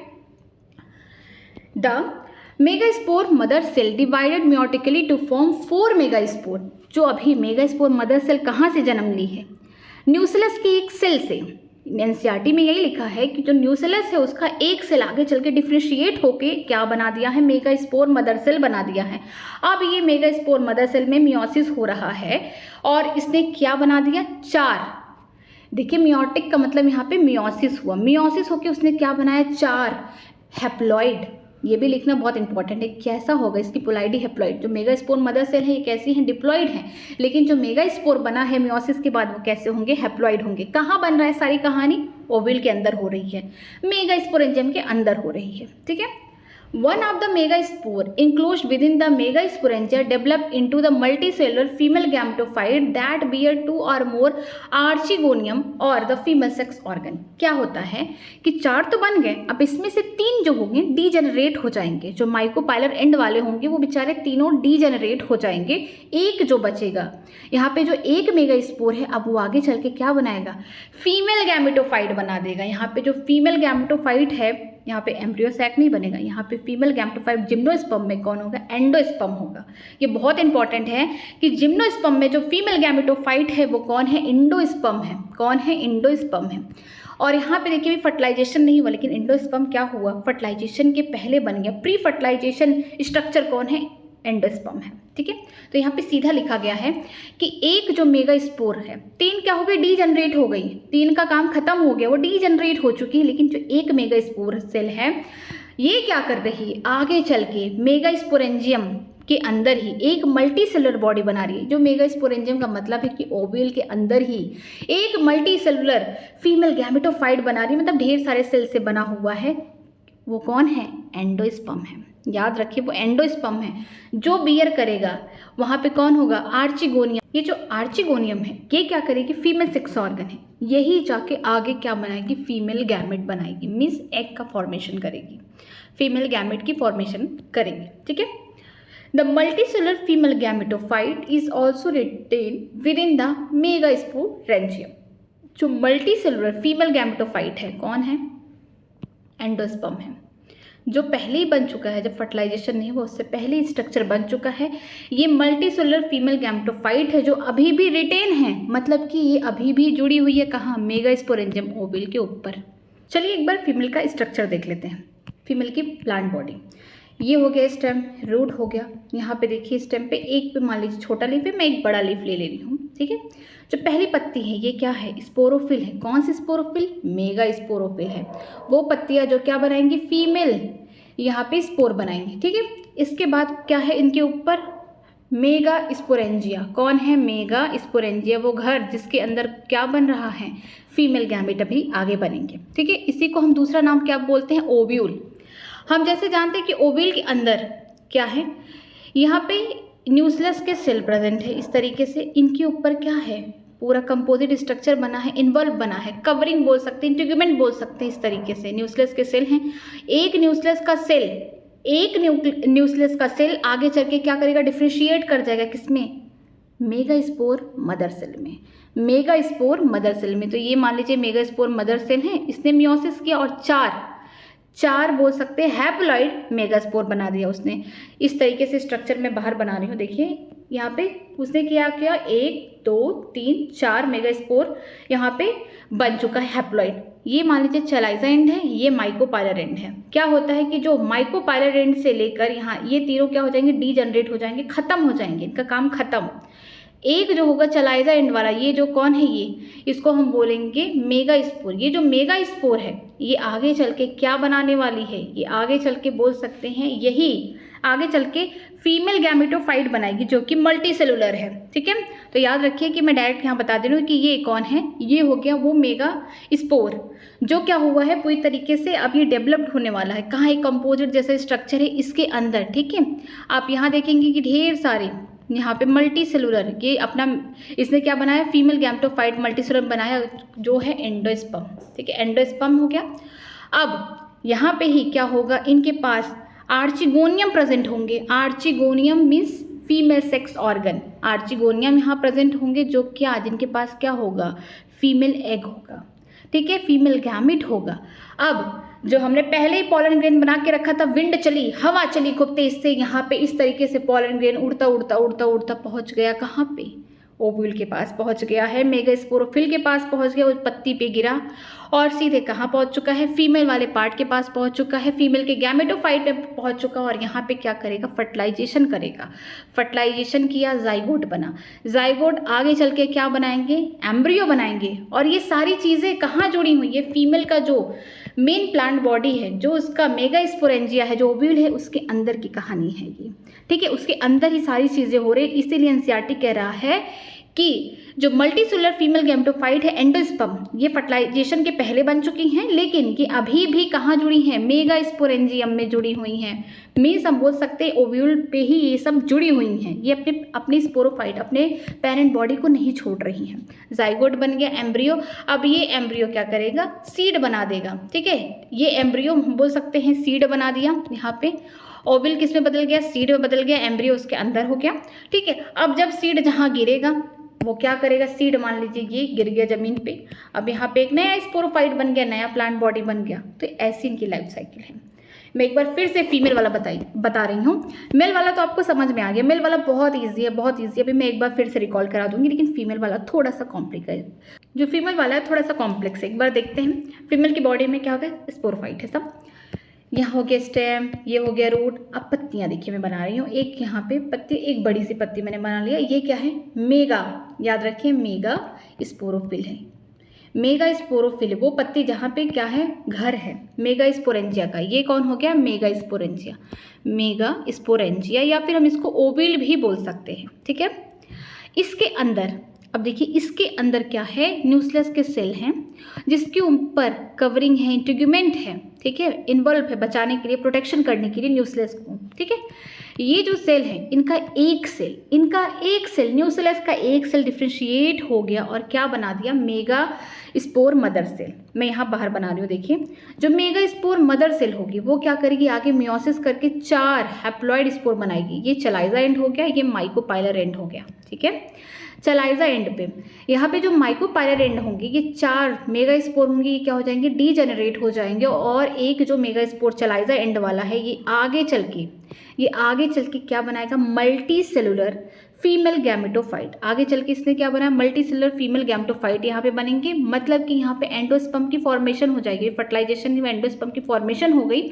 The megaspore mother cell divided meiotically to form 4 megaspore. जो अभी मेगास्पोर मदर सेल कहाँ से जन्म ली है? न्यूक्लियस की एक सेल से। एनसीईआरटी में यही लिखा है कि जो न्यूक्लियस है उसका एक सेल आगे चल के डिफ्रेंशिएट होके क्या बना दिया है? मेगास्पोर मदर सेल बना दिया है। अब ये मेगास्पोर मदर सेल में मियोसिस हो रहा है और इसने क्या बना दिया? 4। देखिए मियोटिक का मतलब यहाँ पे मियोसिस हुआ, मियोसिस होके उसने क्या बनाया? 4 हैप्लॉइड। ये भी लिखना बहुत इंपॉर्टेंट है। कैसा होगा? इसकी पोलाइडी हैप्लॉइड। जो मेगास्पोर मदर सेल है ये कैसी हैं? डिप्लॉइड हैं। लेकिन जो मेगास्पोर बना है मियोसिस के बाद वो कैसे होंगे? हैप्लॉइड होंगे। कहाँ बन रहा है सारी कहानी? ओविल के अंदर हो रही है, मेगास्पोरेंजियम के अंदर हो रही है। ठीक है। One of the megaspore enclosed within the megasporangia develop into the multicellular female gametophyte that bear 2 or more archegonium or the female sex organ। क्या होता है कि 4 तो बन गए, अब इसमें से 3 जो होंगे डीजेनरेट हो जाएंगे। जो माइकोपाइलर एंड वाले होंगे वो बेचारे तीनों डीजेनरेट हो जाएंगे। एक जो बचेगा यहाँ पे जो एक मेगास्पोर है, अब वो आगे चल के क्या बनाएगा? फीमेल गैमेटोफाइट बना देगा। यहाँ पे जो फीमेल गैमेटोफाइट है, यहाँ पे एम्ब्रियो सैक नहीं बनेगा, यहाँ पे फीमेल गैमेटोफाइट जिम्नोस्पर्म में कौन होगा? एंडोस्पर्म होगा। ये बहुत इंपॉर्टेंट है कि जिम्नोस्पर्म में जो फीमेल गैमेटोफाइट है वो कौन है? एंडोस्पर्म है। कौन है? एंडोस्पर्म है। और यहाँ पे देखिए भी फर्टिलाइजेशन नहीं हुआ, लेकिन एंडोस्पर्म क्या हुआ? फर्टिलाइजेशन के पहले बन गया। प्री फर्टिलाइजेशन स्ट्रक्चर कौन है? एंडोस्पर्म है। ठीक है। तो यहाँ पे सीधा लिखा गया है कि एक जो मेगास्पोर है, 3 क्या हो गई? डीजनरेट हो गई। 3 का काम खत्म हो गया, वो डीजनरेट हो चुकी है। लेकिन जो एक मेगास्पोर सेल है ये क्या कर रही है? आगे चल के मेगास्पोरेंजियम के अंदर ही एक मल्टी सेलुलर बॉडी बना रही है। जो मेगास्पोरेंजियम का मतलब है कि ओव्यूल के अंदर ही एक मल्टी सेलुलर फीमेल गैमेटोफाइट बना रही है, मतलब ढेर सारे सेल से बना हुआ है। वो कौन है? एंडोस्पर्म है। याद रखिए वो एंडोस्पर्म है। जो बियर करेगा वहाँ पे कौन होगा? आर्चिगोनियम। ये जो आर्चिगोनियम है ये क्या करेगी? फीमेल सेक्स ऑर्गन है। यही जाके आगे क्या बनाएगी? फीमेल गैमेट बनाएगी। मीन्स एग का फॉर्मेशन करेगी, फीमेल गैमेट की फॉर्मेशन करेगी। ठीक है। The multicellular female gametophyte is also retain within the megasporangium. जो मल्टीसेलुलर फीमेल गैमेटोफाइट है कौन है? एंडोस्पर्म है। जो पहले ही बन चुका है, जब फर्टिलाइजेशन नहीं हुआ उससे पहले ही स्ट्रक्चर बन चुका है। ये मल्टीसेलुलर फीमेल गैमेटोफाइट है जो अभी भी रिटेन है, मतलब कि ये अभी भी जुड़ी हुई है कहाँ? मेगास्पोरेंजियम ओविल के ऊपर। चलिए एक बार फीमेल का स्ट्रक्चर देख लेते हैं। फीमेल की प्लांट बॉडी ये हो गया, स्टेम, रूट हो गया। यहाँ पे देखिए स्टेम पे एक पे मान लीजिए छोटा लीफ है, मैं एक बड़ा लीफ ले रही हूँ। ठीक है। जो पहली पत्ती है ये क्या है? स्पोरोफिल है। कौन सी स्पोरोफिल? मेगा स्पोरोफिल है। वो पत्तियाँ जो क्या बनाएंगी? फीमेल यहाँ पे स्पोर बनाएंगी। ठीक है। इसके बाद क्या है इनके ऊपर? Mega sporangia. कौन है? मेगा स्पोरेंजिया, वो घर जिसके अंदर क्या बन रहा है? फीमेल गैमेट अभी आगे बनेंगे। ठीक है। इसी को हम दूसरा नाम क्या बोलते हैं? ओव्यूल। हम जैसे जानते हैं कि ओव्यूल के अंदर क्या है? यहाँ पे न्यूक्लियस के सेल प्रेजेंट है इस तरीके से। इनके ऊपर क्या है? पूरा कंपोजिट स्ट्रक्चर बना है, इन्वॉल्व बना है, कवरिंग बोल सकते हैं, इंटीग्यूमेंट बोल सकते हैं। इस तरीके से न्यूक्लियस के सेल हैं। एक न्यूक्लियस का सेल आगे चल के क्या करेगा? डिफ्रेंशिएट कर जाएगा किसमें? मेगास्पोर मदर सेल में। मेगास्पोर मदर सेल में। तो ये मान लीजिए मेगास्पोर मदर सेल है, इसने मियोसिस किया और 4 बोल सकते हैं हैप्लॉइड मेगास्पोर बना दिया उसने। इस तरीके से स्ट्रक्चर में बाहर बना रही हूँ। देखिए यहाँ पे उसने क्या 1 2 3 4 मेगास्पोर यहाँ पे बन चुका है हैप्लॉइड। ये मान लीजिए चलाइजा एंड है, ये माइकोपाइलर एंड है। क्या होता है कि जो माइकोपाइलर एंड से लेकर यहाँ ये तीनों क्या हो जाएंगे? डीजनरेट हो जाएंगे, खत्म हो जाएंगे, इनका काम खत्म। एक जो होगा चलाइजा एंड वाला, ये जो कौन है, ये इसको हम बोलेंगे मेगा स्पोर। ये जो मेगा स्पोर है ये आगे चल के क्या बनाने वाली है, ये आगे चल के बोल सकते हैं यही आगे चल के फीमेल गैमेटोफाइट बनाएगी जो कि मल्टी सेलुलर है। ठीक है, तो याद रखिए कि मैं डायरेक्ट यहाँ बता दे रही हूँ कि ये कौन है, ये हो गया वो मेगा स्पोर जो क्या हुआ है पूरी तरीके से अब ये डेवलप्ड होने वाला है। कहाँ एक कंपोजिट जैसा स्ट्रक्चर है इसके अंदर। ठीक है, आप यहाँ देखेंगे कि ढेर सारे यहाँ पे मल्टी सेलुलर, ये अपना इसने क्या बनाया, फीमेल गैमेटोफाइट मल्टी सेलुलर बनाया जो है एंडोस्पर्म। ठीक है, एंडोस्पर्म हो गया। अब यहाँ पे ही क्या होगा, इनके पास आर्चिगोनियम प्रेजेंट होंगे। Archegonium means female sex organ. Archegonium यहाँ प्रेजेंट होंगे जो क्या, जिनके पास क्या होगा, फीमेल एग होगा। ठीक है, फीमेल गैमिट होगा। अब जो हमने पहले ही पॉलन ग्रेन बना के रखा था, विंड चली, हवा चली खूब तेज से, यहाँ पे इस तरीके से पॉलन ग्रेन उड़ता उड़ता उड़ता उड़ता पहुँच गया कहाँ पे, ओव्यूल के पास पहुँच गया है, मेगास्पोरोफिल के पास पहुँच गया, उस पत्ती पे गिरा और सीधे कहाँ पहुँच चुका है, फीमेल वाले पार्ट के पास पहुँच चुका है, फीमेल के गैमेटोफाइट पे पहुँच चुका और यहाँ पे क्या करेगा, फर्टिलाइजेशन करेगा। फर्टिलाइजेशन किया, जाइगोट बना। जाइगोट आगे चल के क्या बनाएंगे, एम्ब्रियो बनाएंगे। और ये सारी चीज़ें कहाँ जुड़ी हुई है, फीमेल का जो मेन प्लांट बॉडी है, जो उसका मेगास्पोरेंजिया है, जो ओव्यूल है, उसके अंदर की कहानी है ये। ठीक है, उसके अंदर ही सारी चीज़ें हो रही है। इसीलिए एनसीईआरटी कह रहा है कि जो मल्टीसेलुलर फीमेल गैमेटोफाइट है एंडोस्पर्म, ये फर्टिलाइजेशन के पहले बन चुकी हैं, लेकिन ये अभी भी कहाँ जुड़ी हैं, मेगास्पोरेंजियम में जुड़ी हुई हैं। मीन्स हम बोल सकते हैं ओव्यूल पे ही ये सब जुड़ी हुई हैं। ये अपनी स्पोरोफाइट, अपने पेरेंट बॉडी को नहीं छोड़ रही हैं। जाइगोट बन गया, एम्ब्रियो। अब ये एम्ब्रियो क्या करेगा, सीड बना देगा। ठीक है, ये एम्ब्रियो हम बोल सकते हैं सीड बना दिया। यहाँ पे ओवल किस में बदल गया, सीड में बदल गया, एम्ब्रियो उसके अंदर हो गया। ठीक है, अब जब सीड जहाँ गिरेगा वो क्या करेगा, सीड मान लीजिए ये गिर गया ज़मीन पे, अब यहाँ पे एक नया स्पोरोफाइट बन गया, नया प्लांट बॉडी बन गया। तो ऐसी इनकी लाइफ साइकिल है। मैं एक बार फिर से फीमेल वाला बता रही हूँ। मेल वाला तो आपको समझ में आ गया, मेल वाला बहुत ईजी है, बहुत ईजी है। अभी मैं एक बार फिर से रिकॉल करा दूंगी, लेकिन फीमेल वाला थोड़ा सा कॉम्प्लिकेट है। जो फीमेल वाला है थोड़ा सा कॉम्प्लेक्स है। एक बार देखते हैं फीमेल की बॉडी में क्या होगा, स्पोरोफाइट है सब। यहाँ हो गया स्टेम, ये हो गया रूट। अब पत्तियाँ देखिए मैं बना रही हूँ, एक यहाँ पे पत्ती, एक बड़ी सी पत्ती मैंने बना लिया। ये क्या है, मेगा, याद रखिए मेगा स्पोरोफिल है। मेगा स्पोरोफिल वो पत्ती जहाँ पे क्या है, घर है मेगा स्पोरेंजिया का। ये कौन हो गया, मेगा स्पोरेंजिया। मेगा स्पोरेंजिया या फिर हम इसको ओविल भी बोल सकते हैं। ठीक है, इसके अंदर अब देखिए, इसके अंदर क्या है, न्यूक्लियस के सेल हैं जिसके ऊपर कवरिंग है, इंटीग्यूमेंट है। ठीक है, इन्वॉल्व है बचाने के लिए, प्रोटेक्शन करने के लिए न्यूक्लियस को। ठीक है, ये जो सेल है इनका एक सेल न्यूक्लियस का एक सेल डिफ्रेंशिएट हो गया और क्या बना दिया, मेगा स्पोर मदर सेल। मैं यहाँ बाहर बना रही हूँ, देखिए जो मेगा स्पोर मदर सेल होगी वो क्या करेगी, आगे मियोसिस करके 4 हैप्लॉइड स्पोर बनाएगी। ये चलाइजा एंड हो गया, ये माइकोपाइलर एंड हो गया। ठीक है, चलाइजा एंड पे यहाँ पे जो माइकोपाइलर एंड होंगे, ये 4 मेगा स्पोर होंगे, ये क्या हो जाएंगे, डीजेनरेट हो जाएंगे। और एक जो मेगा स्पोर चलाइजा एंड वाला है, ये आगे चल के क्या बनाएगा, मल्टी सेलुलर फीमेल गैमेटोफाइट। आगे चल के इसने क्या बनाया, मल्टी सेलुलर फीमेल गैमेटोफाइट यहाँ पे बनेंगे। मतलब कि यहाँ पे एंडोस्पर्म की फॉर्मेशन हो जाएगी, फर्टिलाइजेशन में एंडोस्पर्म की फॉर्मेशन हो गई।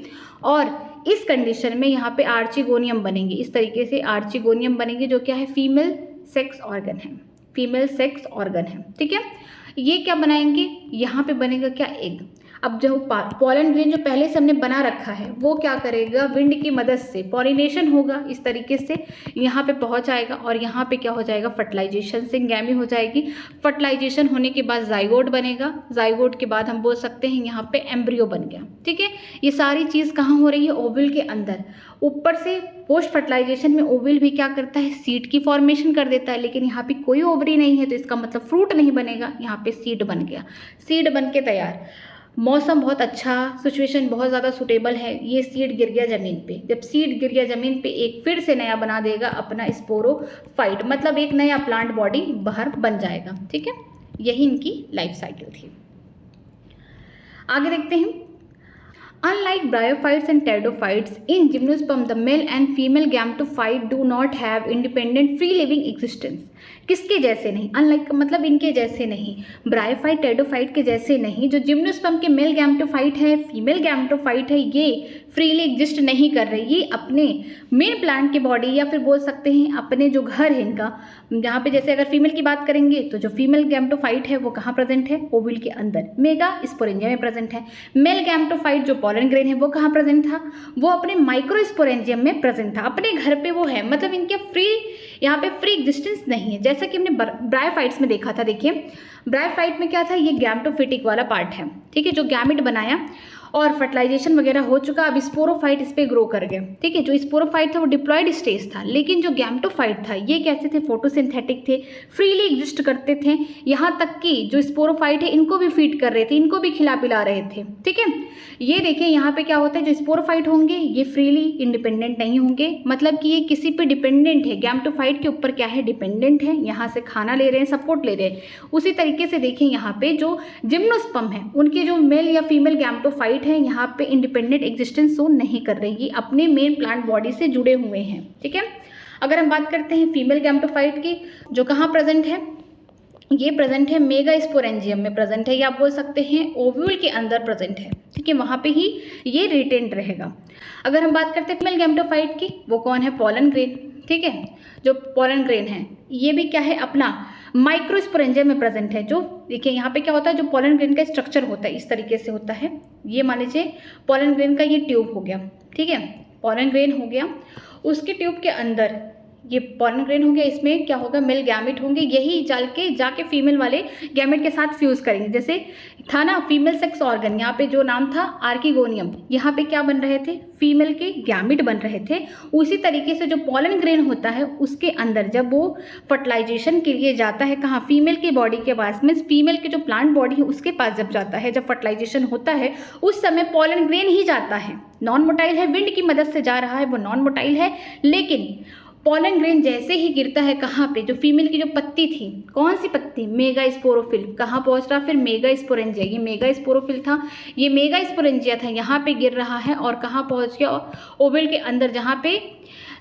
और इस कंडीशन में यहाँ पे आर्चिगोनियम बनेंगे। इस तरीके से आर्चिगोनियम बनेंगे जो क्या है, फीमेल सेक्स ऑर्गन है, फीमेल सेक्स ऑर्गन है। ठीक है, ये क्या बनाएंगे, यहाँ पे बनेगा क्या, एग। अब जो पॉलन ग्रेन जो पहले से हमने बना रखा है वो क्या करेगा, विंड की मदद से पॉलिनेशन होगा, इस तरीके से यहाँ पे पहुँच आएगा और यहाँ पे क्या हो जाएगा, फर्टिलाइजेशन से गैमी हो जाएगी। फर्टिलाइजेशन होने के बाद जाइगोट बनेगा, जाइगोट के बाद हम बोल सकते हैं यहाँ पे एम्ब्रियो बन गया। ठीक है, ये सारी चीज़ कहाँ हो रही है, ओवल के अंदर। ऊपर से पोस्ट फर्टिलाइजेशन में ओवल भी क्या करता है, सीड की फॉर्मेशन कर देता है। लेकिन यहाँ पे कोई ओवरी नहीं है तो इसका मतलब फ्रूट नहीं बनेगा, यहाँ पे सीड बन गया, सीड बन के तैयार। मौसम बहुत अच्छा, सिचुएशन बहुत ज़्यादा सूटेबल है, ये सीड गिर गया ज़मीन पे। जब सीड गिर गया ज़मीन पे, एक फिर से नया बना देगा अपना स्पोरोफाइट, मतलब एक नया प्लांट बॉडी बाहर बन जाएगा। ठीक है, यही इनकी लाइफ साइकिल थी। आगे देखते हैं, Unlike bryophytes and pteridophytes, in gymnosperm the male and female gametophyte do not have independent free living existence. किसके जैसे नहीं, अनलाइक मतलब इनके जैसे नहीं, ब्रायोफाइट टेरिडोफाइट के जैसे नहीं। जो जिम्नोस्पर्म के मेल गैमेटोफाइट है, फीमेल गैमेटोफाइट है, ये फ्रीली एग्जिस्ट नहीं कर रहे, ये अपने मेन प्लांट की बॉडी या फिर बोल सकते हैं अपने जो घर है इनका, जहाँ पे जैसे अगर फीमेल की बात करेंगे तो जो फीमेल गैमेटोफाइट है वो कहाँ प्रेजेंट है, ओव्यूल के अंदर, मेगा स्पोरेंजियम में प्रेजेंट है। मेल गैमेटोफाइट जो पोलन ग्रेन है वो कहाँ प्रेजेंट था, वो अपने माइक्रोस्पोरेंजियम में प्रेजेंट था, अपने घर पे वो है, मतलब इनके फ्री यहाँ पे फ्री एग्जिस्टेंस नहीं है, जैसा कि हमने ब्रायोफाइट्स में देखा था। देखिए ब्रायोफाइट में क्या था, ये गैमेटोफिटिक वाला पार्ट है, ठीक है, जो गैमेट बनाया और फर्टिलाइजेशन वगैरह हो चुका, अब स्पोरोफाइट इस पे ग्रो कर गए, ठीक है। जो स्पोरोफाइट था वो डिप्लॉयड स्टेज था, लेकिन जो गैमेटोफाइट था ये कैसे थे, फोटोसिंथेटिक थे, फ्रीली एग्जिस्ट करते थे, यहाँ तक कि जो स्पोरोफाइट है इनको भी फीड कर रहे थे, इनको भी खिला पिला रहे थे, ठीक है। ये देखिए यहाँ पे क्या होता है, जो स्पोरोफाइट होंगे ये फ्रीली इंडिपेंडेंट नहीं होंगे, मतलब कि ये किसी पे डिपेंडेंट है, गैमेटोफाइट के ऊपर क्या है, डिपेंडेंट है, यहाँ से खाना ले रहे हैं, सपोर्ट ले रहे हैं। उसी तरीके से देखिए यहाँ पे जो जिम्नोस्पर्म है उनके जो मेल या फीमेल गैमेटोफाइट है यहाँ पे इंडिपेंडेंट एग्जिस्टेंस शो नहीं कर रही, ये अपने मेन प्लांट बॉडी से जुड़े हुए हैं, ठीक है। अगर हम बात करते हैं फीमेल गैमेटोफाइट की, जो कहाँ प्रेजेंट है, ये प्रेजेंट है मेगा स्पोरेंजियम में प्रेजेंट है, या आप बोल सकते हैं ओव्यूल के अंदर प्रेजेंट है, ठीक है, वहाँ पे ही ये रिटेंड रहेगा। अगर हम बात करते हैं फीमेल गैमेटोफाइट की, वो कौन है, पोलन ग्रेन, ठीक है। जो पोलन ग्रेन है ये भी क्या है, अपना माइक्रोस्पोरेंजियम में प्रेजेंट है। जो देखिए यहाँ पे क्या होता है, जो पोलन ग्रेन का स्ट्रक्चर होता है इस तरीके से होता है, ये मान लीजिए पोलन ग्रेन का ये ट्यूब हो गया, ठीक है, पोलन ग्रेन हो गया, उसके ट्यूब के अंदर ये पोलन ग्रेन हो गया, इसमें क्या होगा, मेल गैमेट होंगे, यही जाके फीमेल वाले गैमेट के साथ फ्यूज करेंगे। जैसे था ना फीमेल सेक्स ऑर्गन, यहाँ पे जो नाम था आर्किगोनियम, यहाँ पे क्या बन रहे थे, फीमेल के गैमेट बन रहे थे। उसी तरीके से जो पोलन ग्रेन होता है उसके अंदर जब वो फर्टिलाइजेशन के लिए जाता है, कहाँ, फीमेल की बॉडी के पास, मीन्स फीमेल की जो प्लांट बॉडी है उसके पास जब जाता है, जब फर्टिलाइजेशन होता है उस समय पोलन ग्रेन ही जाता है, नॉन मोटाइल है, विंड की मदद से जा रहा है, वो नॉन मोटाइल है। लेकिन पोलन ग्रेन जैसे ही गिरता है कहाँ पे, जो फीमेल की जो पत्ती थी, कौन सी पत्ती, मेगा स्पोरोफिल, कहाँ पहुँच रहा, फिर मेगा स्पोरेंजिया, ये मेगा स्पोरोफिल था, ये मेगा स्पोरेंजिया था, यहाँ पे गिर रहा है और कहाँ पहुँच गया, ओवल के अंदर, जहाँ पे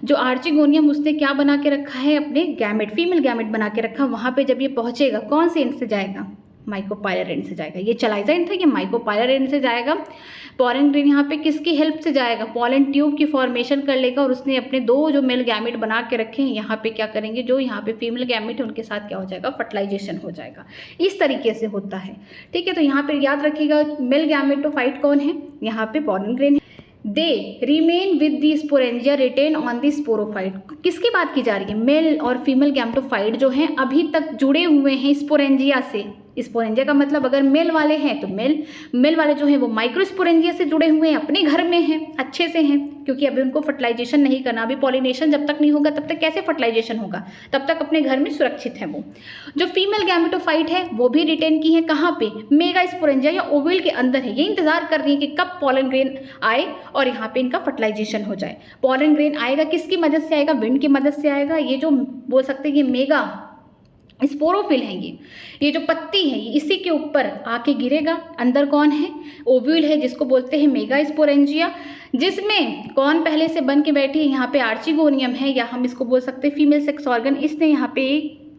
जो आर्चिगोनियम उसने क्या बना के रखा है, अपने गैमेट, फीमेल गैमेट बना के रखा, वहाँ पे जब ये पहुँचेगा कौन से एंड से जाएगा, माइक्रोपाइलर एंड से जाएगा। ये चलाइजा एंड था, ये माइक्रोपाइलर एंड से जाएगा। पोलन ग्रेन यहाँ पे किसकी हेल्प से जाएगा, पोलन ट्यूब की फॉर्मेशन कर लेगा और उसने अपने दो जो मेल गैमेट बना के रखे हैं यहाँ पे क्या करेंगे, जो यहाँ पे फीमेल गैमेट है उनके साथ क्या हो जाएगा, फर्टिलाइजेशन हो जाएगा। इस तरीके से होता है, ठीक है। तो यहाँ पे याद रखिएगा मेल गैमेटोफाइट कौन है, यहाँ पे पोलन ग्रेन है। They remain with the sporangia retain on the sporophyte, किसकी बात की जा रही है, मेल और फीमेल गैमेटोफाइट जो हैं अभी तक जुड़े हुए हैं स्पोरेंजिया से। स्पोरेंजिया का मतलब अगर मेल वाले हैं तो मेल वाले जो हैं वो माइक्रोस्पोरेंजिया से जुड़े हुए हैं, अपने घर में हैं, अच्छे से हैं, क्योंकि अभी उनको फर्टिलाइजेशन नहीं करना, अभी पॉलिनेशन जब तक नहीं होगा तब तक कैसे फर्टिलाइजेशन होगा, तब तक अपने घर में सुरक्षित है वो। जो फीमेल गैमेटोफाइट है वो भी रिटेन की है, कहाँ पे, मेगा स्पोरेंजिया या ओवल के अंदर है, ये इंतजार कर रही है कि कब पोलन ग्रेन आए और यहाँ पे इनका फर्टिलाइजेशन हो जाए। पोलन ग्रेन आएगा किसकी मदद से आएगा, विंड की मदद से आएगा। ये जो बोल सकते हैं ये मेगा स्पोरोफिल है, ये जो पत्ती है ये इसी के ऊपर आके गिरेगा। अंदर कौन है, ओव्यूल है, जिसको बोलते हैं मेगा स्पोरेंजिया, जिसमें कौन पहले से बन के बैठी है, यहाँ पे आर्चिगोनियम है, या हम इसको बोल सकते हैं फीमेल सेक्स ऑर्गन। इसने यहाँ पे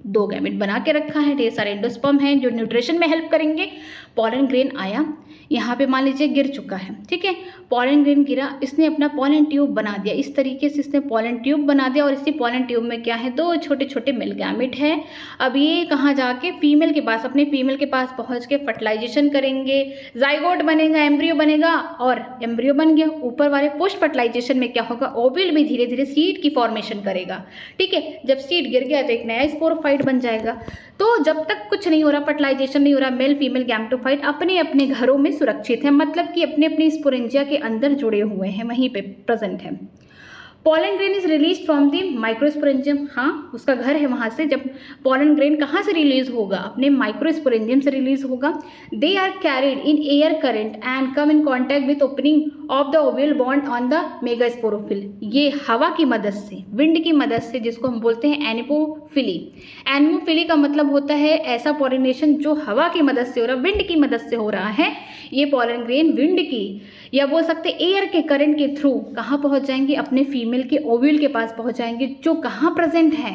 दो गैमेट बना के रखा है, ढेर सारे एंडोस्पर्म हैं जो न्यूट्रिशन में हेल्प करेंगे। पोलन ग्रेन आया, यहाँ पे मान लीजिए गिर चुका है, ठीक है, पोलन ग्रेन गिरा, इसने अपना पोलन ट्यूब बना दिया, इस तरीके से इसने पोलन ट्यूब बना दिया और इसी पोलन ट्यूब में क्या है, दो छोटे छोटे मेल गैमेट है। अब ये कहाँ जाके फीमेल के पास, अपने फीमेल के पास पहुँच के फर्टिलाइजेशन करेंगे, जाइगोट बनेगा, एम्ब्रियो बनेगा, और एम्ब्रियो बन गया। ऊपर वाले पोस्ट फर्टिलाइजेशन में क्या होगा, ओवल भी धीरे धीरे सीड की फॉर्मेशन करेगा, ठीक है। जब सीड गिर गया तो एक नया स्पोरोफाइट बन जाएगा। तो जब तक कुछ नहीं हो रहा, फर्टिलाइजेशन नहीं हो रहा, मेल फीमेल गैमेटोफाइट अपने अपने घरों में सुरक्षित है, मतलब कि अपने अपने स्पोरेंजिया के अंदर जुड़े हुए हैं, वहीं पे प्रेजेंट है। Pollen grain is release from the microsporangium, हाँ उसका घर है वहाँ से। जब पोलन ग्रेन कहाँ से रिलीज होगा, अपने माइक्रोस्पोरेंजियम से रिलीज होगा। They are carried in air current and come in contact with opening of the oval bond on the megasporophyll. ये हवा की मदद से, विंड की मदद से, जिसको हम बोलते हैं एनिमोफिली। एनिमोफिली का मतलब होता है ऐसा पॉलिनेशन जो हवा की मदद से हो रहा, विंड की मदद से हो रहा है। ये पोलन ग्रेन विंड की या बोल सकते एयर के करंट के थ्रू कहाँ पहुँच जाएंगे, अपने फीमेल के ओव्यूल के पास पहुँच जाएंगे, जो कहाँ प्रेजेंट है,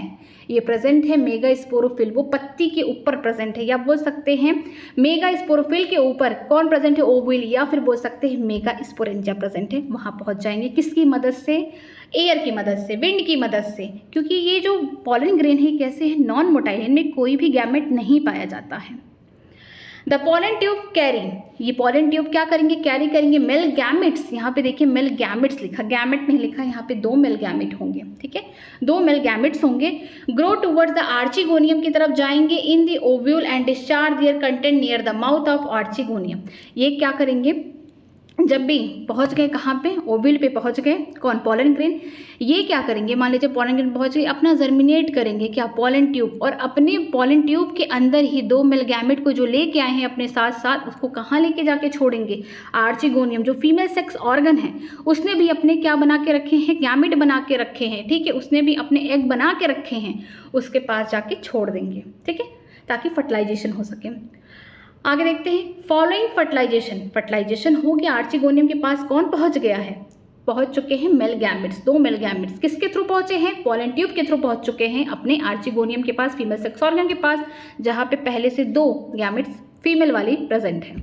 ये प्रेजेंट है मेगा स्पोरोफिल, वो पत्ती के ऊपर प्रेजेंट है, या बोल सकते हैं मेगा स्पोरोफिल के ऊपर कौन प्रेजेंट है, ओव्यूल, या फिर बोल सकते हैं मेगा स्पोरेंजिया प्रेजेंट है। वहाँ पहुँच जाएंगे किसकी मदद से, एयर की मदद से, विंड की मदद से, क्योंकि ये जो पॉलन ग्रेन है कैसे है, नॉन मोटाइल, इनमें कोई भी गैमेट नहीं पाया जाता है। द पॉलन ट्यूब कैरी, ये पॉलन ट्यूब क्या करेंगे, कैरी करेंगे मेल गैमेट्स। यहाँ पे देखिए मेल गैमेट्स लिखा, गैमेट नहीं लिखा, यहाँ पे 2 मेल गैमेट होंगे, ठीक है, 2 मेल गैमेट्स होंगे। ग्रो टुवर्ड्स द आर्चिगोनियम की तरफ जाएंगे in the ovule and discharge their content near the mouth of archegonium. ये क्या करेंगे, जब भी पहुंच गए कहाँ पे, ओव्यूल पे पहुंच गए, कौन, पॉलन ग्रेन, ये क्या करेंगे, मान लीजिए पॉलन ग्रेन पहुंच गए, अपना जर्मिनेट करेंगे क्या, पॉलन ट्यूब, और अपने पॉलन ट्यूब के अंदर ही 2 मेल गैमेट को जो लेके आए हैं अपने साथ साथ, उसको कहाँ लेके जाके छोड़ेंगे, आर्चिगोनियम, जो फीमेल सेक्स ऑर्गन है, उसने भी अपने क्या बना के रखे हैं, गैमेट बना के रखे हैं, ठीक है, उसने भी अपने एग बना के रखे हैं, उसके पास जाके छोड़ देंगे, ठीक है, ताकि फर्टिलाइजेशन हो सके। आगे देखते हैं, फॉलोइंग फर्टिलाइजेशन, फर्टिलाइजेशन हो गया, आर्चिगोनियम के पास कौन पहुंच गया है, पहुंच चुके हैं मेल गैमेट्स, 2 मेल गैमेट्स, किसके थ्रू पहुंचे हैं, पॉलन ट्यूब के थ्रू पहुंच चुके हैं अपने आर्चिगोनियम के पास, फीमेल सेक्स ऑर्गन के पास, जहां पे पहले से 2 गैमेट्स फीमेल वाली प्रेजेंट है।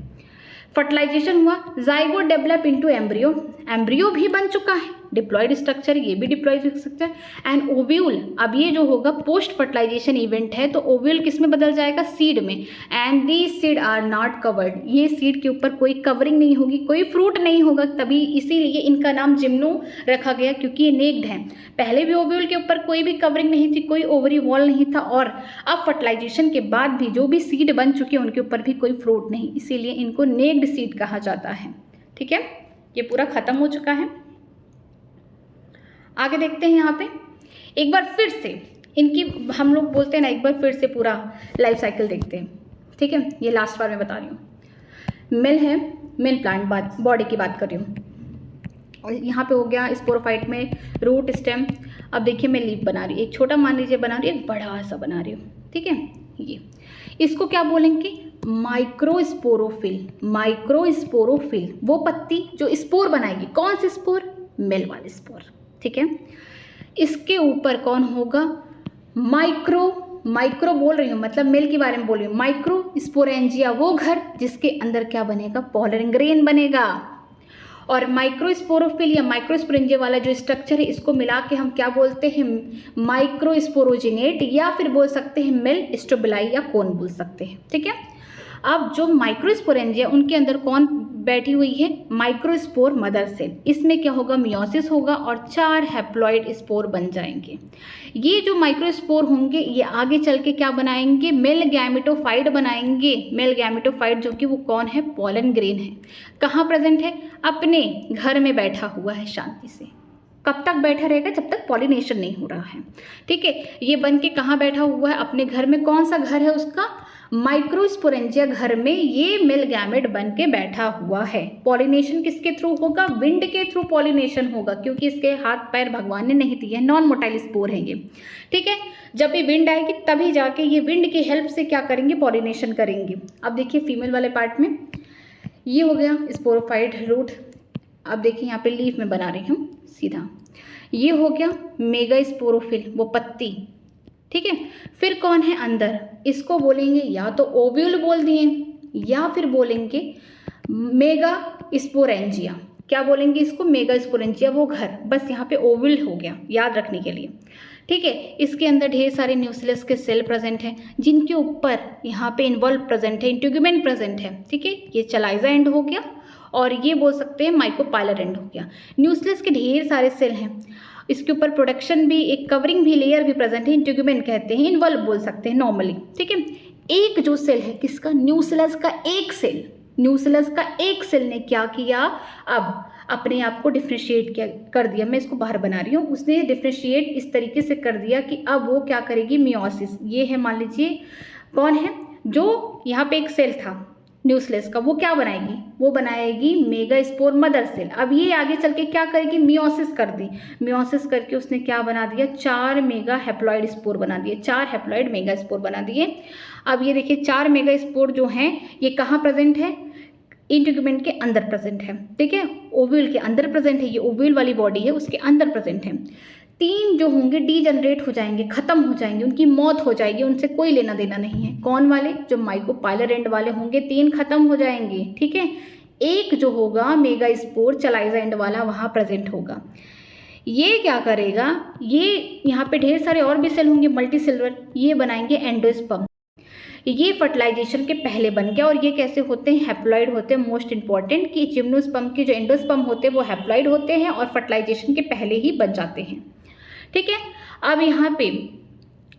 फर्टिलाइजेशन हुआ, zygote develop into embryo, embryo भी बन चुका है, डिप्लॉयड स्ट्रक्चर, ये भी डिप्लॉयड स्ट्रक्चर, एंड ओव्यूल, अब ये जो होगा पोस्ट फर्टिलाइजेशन इवेंट है, तो ओव्यूल किस में बदल जाएगा, सीड में, and these seed are not covered, ये सीड के ऊपर कोई कवरिंग नहीं होगी, कोई फ्रूट नहीं होगा, तभी इसीलिए इनका नाम जिम्नो रखा गया, क्योंकि ये नेक्ड हैं। पहले भी ओव्यूल के ऊपर कोई भी कवरिंग नहीं थी, कोई ओवरी वॉल नहीं था, और अब फर्टिलाइजेशन के बाद भी जो भी सीड बन चुके हैं उनके ऊपर भी कोई फ्रूट नहीं, इसीलिए इनको नेक्ड सीड कहा जाता है, ठीक है, ये पूरा खत्म हो चुका है। आगे देखते हैं, यहाँ पे एक बार फिर से इनकी हम लोग बोलते हैं ना, एक बार फिर से पूरा लाइफ साइकिल देखते हैं, ठीक है, ये लास्ट बार मैं बता रही हूँ। मेल है, मेल प्लांट बॉडी की बात कर रही हूँ, और यहाँ पे हो गया स्पोरोफाइट में रूट स्टेम। अब देखिए मैं लीफ बना रही हूँ, एक छोटा मान लीजिए बना रही हूँ, एक बड़ा सा बना रही हूँ, ठीक है, ये इसको क्या बोलेंगे, माइक्रोस्पोरोफिल, माइक्रोस्पोरोफिल, वो पत्ती जो स्पोर बनाएगी, कौन से स्पोर, मेल वाले स्पोर, ठीक है। इसके ऊपर कौन होगा, माइक्रो बोल रही हूँ, मतलब मेल के बारे में बोल रही हूँ, माइक्रो स्पोरेंजिया, वो घर जिसके अंदर क्या बनेगा, पॉलन ग्रेन बनेगा। और माइक्रोस्पोरोफिल या माइक्रोस्पोरेंजिया वाला जो स्ट्रक्चर है, इसको मिला के हम क्या बोलते हैं, माइक्रोस्पोरोजिनेट, या फिर बोल सकते हैं मेल स्टोबिलाई या कोन बोल सकते हैं, ठीक है। अब जो माइक्रोस्पोरेंजिया, उनके अंदर कौन बैठी हुई है, माइक्रोस्पोर मदर सेल, इसमें क्या होगा, मियोसिस होगा और 4 हैप्लॉइड स्पोर बन जाएंगे। ये जो माइक्रोस्पोर होंगे ये आगे चल के क्या बनाएंगे, मेल गैमेटोफाइट बनाएंगे, मेल गैमेटोफाइट, जो कि वो कौन है, पॉलन ग्रेन है। कहाँ प्रेजेंट है, अपने घर में बैठा हुआ है शांति से, कब तक बैठा रहेगा, जब तक पॉलिनेशन नहीं हो रहा है, ठीक है। ये बन के कहाँ बैठा हुआ है, अपने घर में, कौन सा घर है उसका, माइक्रोस्पोरेंजिया घर में ये मेल गैमेट बन के बैठा हुआ है। पॉलिनेशन किसके थ्रू होगा, विंड के थ्रू पॉलिनेशन होगा, क्योंकि इसके हाथ पैर भगवान ने नहीं दिए, नॉन मोटाइल स्पोर हैं ये, ठीक है। जब भी विंड आएगी तभी जाके ये विंड की हेल्प से क्या करेंगे, पॉलिनेशन करेंगे। अब देखिए फीमेल वाले पार्ट में ये हो गया स्पोरोफाइट रूट। अब देखिए यहाँ पे लीफ में बना रही हूँ सीधा, ये हो गया मेगा स्पोरोफिल, वो पत्ती, ठीक है। फिर कौन है अंदर, इसको बोलेंगे या तो ओव्यूल बोल दिए या फिर बोलेंगे मेगा स्पोरेंजिया, क्या बोलेंगे इसको, मेगा स्पोरेंजिया, वो घर, बस यहाँ पे ओव्यूल हो गया याद रखने के लिए, ठीक है। इसके अंदर ढेर सारे न्यूक्लियस के सेल प्रेजेंट हैं, जिनके ऊपर यहाँ पे इन्वॉल्व प्रेजेंट है, इंटीग्यूमेंट प्रेजेंट है, ठीक है। ये चलाइजा एंड हो गया, और ये बोल सकते हैं माइक्रोपाइलर एंड हो गया। न्यूक्लियस के ढेर सारे सेल हैं, इसके ऊपर प्रोडक्शन भी, एक कवरिंग भी, लेयर भी प्रेजेंट है, इंटीग्यूमेंट कहते हैं, इन्वॉल्व बोल सकते हैं नॉर्मली, ठीक है। एक जो सेल है किसका, न्यूक्लियस का एक सेल, न्यूक्लियस का एक सेल ने क्या किया, अब अपने आप को डिफ्रेंशिएट कर दिया, मैं इसको बाहर बना रही हूँ, उसने डिफ्रेंशिएट इस तरीके से कर दिया कि अब वो क्या करेगी, मियोसिस, ये है मान लीजिए कौन है, जो यहाँ पे एक सेल था न्यूक्लियस का, वो क्या बनाएगी, वो बनाएगी मेगा स्पोर मदर सेल। अब ये आगे चल के क्या करेगी, मियोसिस कर दी, मियोसिस करके उसने क्या बना दिया, 4 मेगा हैप्लॉइड स्पोर बना दिए, 4 हैप्लॉइड मेगा स्पोर बना दिए। अब ये देखिए 4 मेगा स्पोर जो हैं ये कहाँ प्रेजेंट है, इंटीग्यूमेंट के अंदर प्रेजेंट है, ठीक है, ओव्यूल के अंदर प्रेजेंट है, ये ओव्यूल वाली बॉडी है उसके अंदर प्रेजेंट है। तीन जो होंगे डीजनरेट हो जाएंगे, खत्म हो जाएंगे, उनकी मौत हो जाएगी, उनसे कोई लेना देना नहीं है। कौन वाले? जो माइकोपाइलर एंड वाले होंगे, तीन खत्म हो जाएंगे, ठीक है। एक जो होगा मेगास्पोर चलाइजा एंड वाला वहाँ प्रेजेंट होगा। ये क्या करेगा, ये यहाँ पे ढेर सारे और भी सेल होंगे मल्टीसेलुलर, ये बनाएंगे एंडोस्पर्म। ये फर्टिलाइजेशन के पहले बन गया। और ये कैसे होते हैं? हैप्लॉइड होते हैं। मोस्ट इंपॉर्टेंट कि जिम्नोस्पर्म के जो एंडोस्पर्म होते हैं वो हैप्लॉइड होते हैं और फर्टिलाइजेशन के पहले ही बन जाते हैं, ठीक है। अब यहाँ पे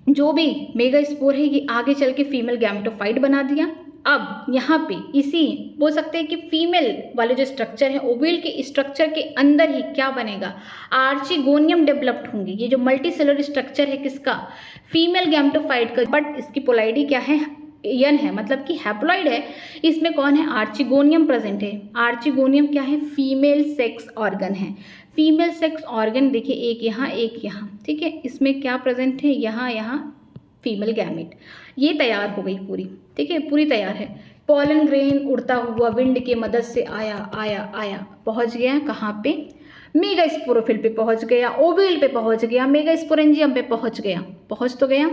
जो भी मेगास्पोर है ये आगे चल के फीमेल गैमेटोफाइट बना दिया। अब यहाँ पे इसी बोल सकते हैं कि फीमेल वाले जो स्ट्रक्चर है, ओव्यूल के स्ट्रक्चर के अंदर ही क्या बनेगा? आर्चिगोनियम डेवलप्ड होंगे। ये जो मल्टीसेलुलर स्ट्रक्चर है किसका? फीमेल गैमेटोफाइट का, बट इसकी पोलैरिटी क्या है? यन है, मतलब कि हैप्लॉइड है। इसमें कौन है? आर्चिगोनियम प्रेजेंट है। आर्चिगोनियम क्या है? फीमेल सेक्स ऑर्गन है। फीमेल सेक्स ऑर्गन देखिए, एक यहाँ एक यहाँ, ठीक है। इसमें क्या प्रेजेंट है? यहाँ फीमेल गैमेट। ये तैयार हो गई पूरी, ठीक है, पूरी तैयार है। पॉलन ग्रेन उड़ता हुआ विंड की मदद से आया आया आया, पहुंच गया कहाँ पे? मेगास्पोरोफिल पे पहुंच गया, ओव्यूल पे पहुंच गया, मेगास्पोरेंजियम पे पहुंच गया, पहुंच तो गया।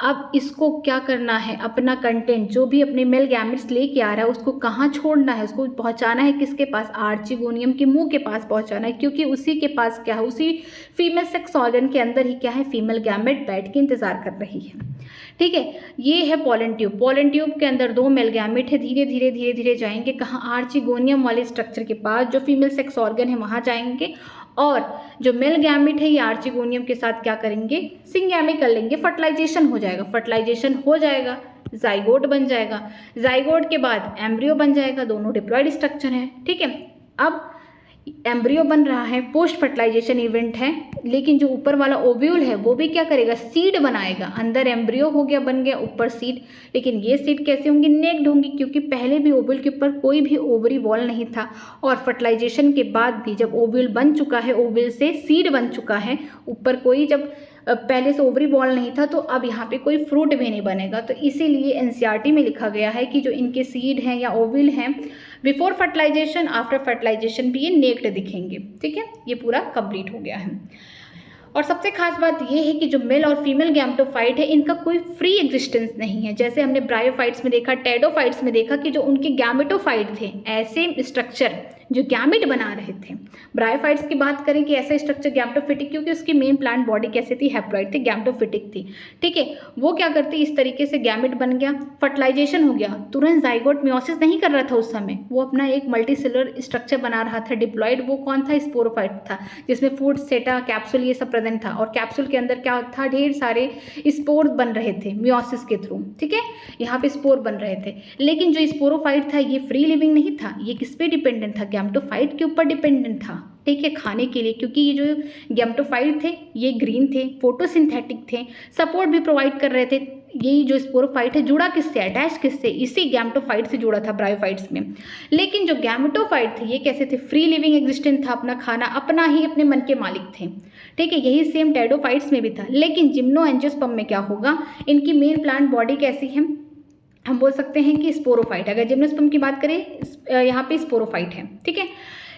अब इसको क्या करना है? अपना कंटेंट जो भी अपने मेल गैमेट्स लेके आ रहा है उसको कहाँ छोड़ना है? उसको पहुंचाना है किसके पास? आर्चिगोनियम के मुंह के पास पहुंचाना है, क्योंकि उसी के पास क्या है? उसी फीमेल सेक्स ऑर्गन के अंदर ही क्या है? फीमेल गैमेट बैठ के इंतजार कर रही है, ठीक है। ये है पोलन ट्यूब। पोलन ट्यूब के अंदर दो मेल गैमेट है, धीरे धीरे धीरे धीरे जाएंगे कहाँ? आर्चिगोनियम वाले स्ट्रक्चर के पास, जो फीमेल सेक्स ऑर्गन है वहाँ जाएंगे। और जो मेल गैमेट है ये आर्चिगोनियम के साथ क्या करेंगे? सिंगैमी कर लेंगे, फर्टिलाइजेशन हो जाएगा। फर्टिलाइजेशन हो जाएगा, जाइगोट बन जाएगा। जाइगोट के बाद एम्ब्रियो बन जाएगा। दोनों डिप्लॉयड स्ट्रक्चर है, ठीक है। अब एम्ब्रियो बन रहा है, पोस्ट फर्टिलाइजेशन इवेंट है, लेकिन जो ऊपर वाला ओव्यूल है वो भी क्या करेगा? सीड बनाएगा। अंदर एम्ब्रियो हो गया, बन गया, ऊपर सीड। लेकिन ये सीड कैसे होंगी? नेक्ड होंगी, क्योंकि पहले भी ओव्यूल के ऊपर कोई भी ओवरी वॉल नहीं था। और फर्टिलाइजेशन के बाद भी जब ओव्यूल बन चुका है, ओव्यूल से सीड बन चुका है, ऊपर कोई जब पहले से ओवरी बॉल नहीं था, तो अब यहाँ पे कोई फ्रूट भी नहीं बनेगा। तो इसीलिए एनसीईआरटी में लिखा गया है कि जो इनके सीड हैं या ओविल हैं, बिफोर फर्टिलाइजेशन आफ्टर फर्टिलाइजेशन भी ये नेक्ड दिखेंगे, ठीक है। ये पूरा कंप्लीट हो गया है। और सबसे खास बात ये है कि जो मेल और फीमेल गैमेटोफाइट है इनका कोई फ्री एग्जिस्टेंस नहीं है। जैसे हमने ब्रायोफाइट्स में देखा, टेडोफाइट्स में देखा कि जो उनके गैमेटोफाइट थे, ऐसे स्ट्रक्चर जो गैमेट बना रहे थे। ब्रायोफाइट्स की बात करें कि ऐसा स्ट्रक्चर गैमेटोफिटिक, क्योंकि उसकी मेन प्लांट बॉडी कैसे थी? हैप्लॉइड थी, गैमेटोफिटिक थी, ठीक है। वो क्या करती? इस तरीके से गैमेट बन गया, फर्टिलाइजेशन हो गया, तुरंत जाइगोट मियोसिस नहीं कर रहा था उस समय, वो अपना एक मल्टीसेलुलर स्ट्रक्चर बना रहा था, डिप्लॉइड। वो कौन था? स्पोरोफाइट था, जिसमें फूड, सेटा, कैप्सूल ये सब प्रेजेंट था। और कैप्सूल के अंदर क्या था? ढेर सारे स्पोर बन रहे थे मियोसिस के थ्रू, ठीक है। यहाँ पे स्पोर बन रहे थे। लेकिन जो स्पोरोफाइट था ये फ्री लिविंग नहीं था, ये किस पे डिपेंडेंट था? गैमेटोफाइट के ऊपर डिपेंडेंट था, ठीक है, खाने के लिए। क्योंकि ये जो गैमेटोफाइट थे ये ग्रीन थे, फोटोसिंथेटिक थे, सपोर्ट भी प्रोवाइड कर रहे थे। यही जो स्पोरोफाइट है जुड़ा किससे? अटैच किससे? इसी गैमेटोफाइट से जुड़ा था ब्रायोफाइट्स में। लेकिन जो गैमेटोफाइट थे ये कैसे थे? फ्री लिविंग एग्जिस्टेंट था, अपना खाना अपना ही अपने मन के मालिक थे, ठीक है। यही सेम टेडोफाइट्स में भी था। लेकिन जिम्नो एंजियोस्पर्म में क्या होगा? इनकी मेन प्लांट बॉडी कैसी है? हम बोल सकते हैं कि स्पोरोफाइट। अगर जिम्नोस्पर्म की बात करें यहाँ पे स्पोरोफाइट है, ठीक है।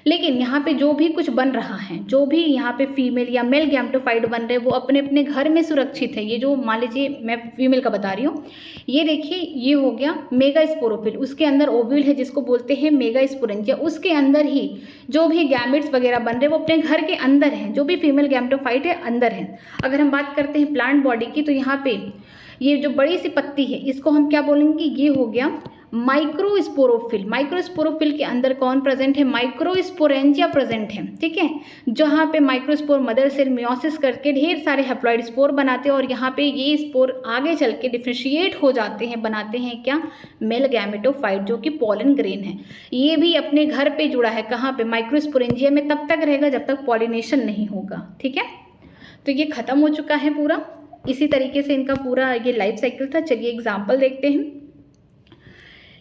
लेकिन यहाँ पे जो भी कुछ बन रहा है, जो भी यहाँ पे फीमेल या मेल गैमेटोफाइट बन रहे हैं वो अपने अपने घर में सुरक्षित है। ये जो मान लीजिए मैं फीमेल का बता रही हूँ, ये देखिए ये हो गया मेगास्पोरोफिल, उसके अंदर ओव्यूल है जिसको बोलते हैं मेगास्पोरेंजिया, उसके अंदर ही जो भी गैमेट्स वगैरह बन रहे हैं वो अपने घर के अंदर हैं। जो भी फीमेल गैमेटोफाइट है अंदर है। अगर हम बात करते हैं प्लांट बॉडी की, तो यहाँ पे ये जो बड़ी सी पत्ती है इसको हम क्या बोलेंगे? ये हो गया माइक्रोस्पोरोफिल। माइक्रोस्पोरोफिल के अंदर कौन प्रेजेंट है? माइक्रोस्पोरेंजिया प्रेजेंट है, ठीक है। जहाँ पे माइक्रोस्पोर मदर सेल मियोसिस करके ढेर सारे हैप्लॉइड स्पोर बनाते हैं और यहाँ पे ये स्पोर आगे चल के डिफ्रेंशिएट हो जाते हैं, बनाते हैं क्या? मेल गैमेटोफाइट, जो कि पॉलन ग्रेन है। ये भी अपने घर पे जुड़ा है, कहाँ पे? माइक्रोस्पोरेंजिया में तब तक रहेगा जब तक पॉलिनेशन नहीं होगा, ठीक है। तो ये खत्म हो चुका है पूरा। इसी तरीके से इनका पूरा ये लाइफ साइकिल था। चलिए एग्जाम्पल देखते हैं।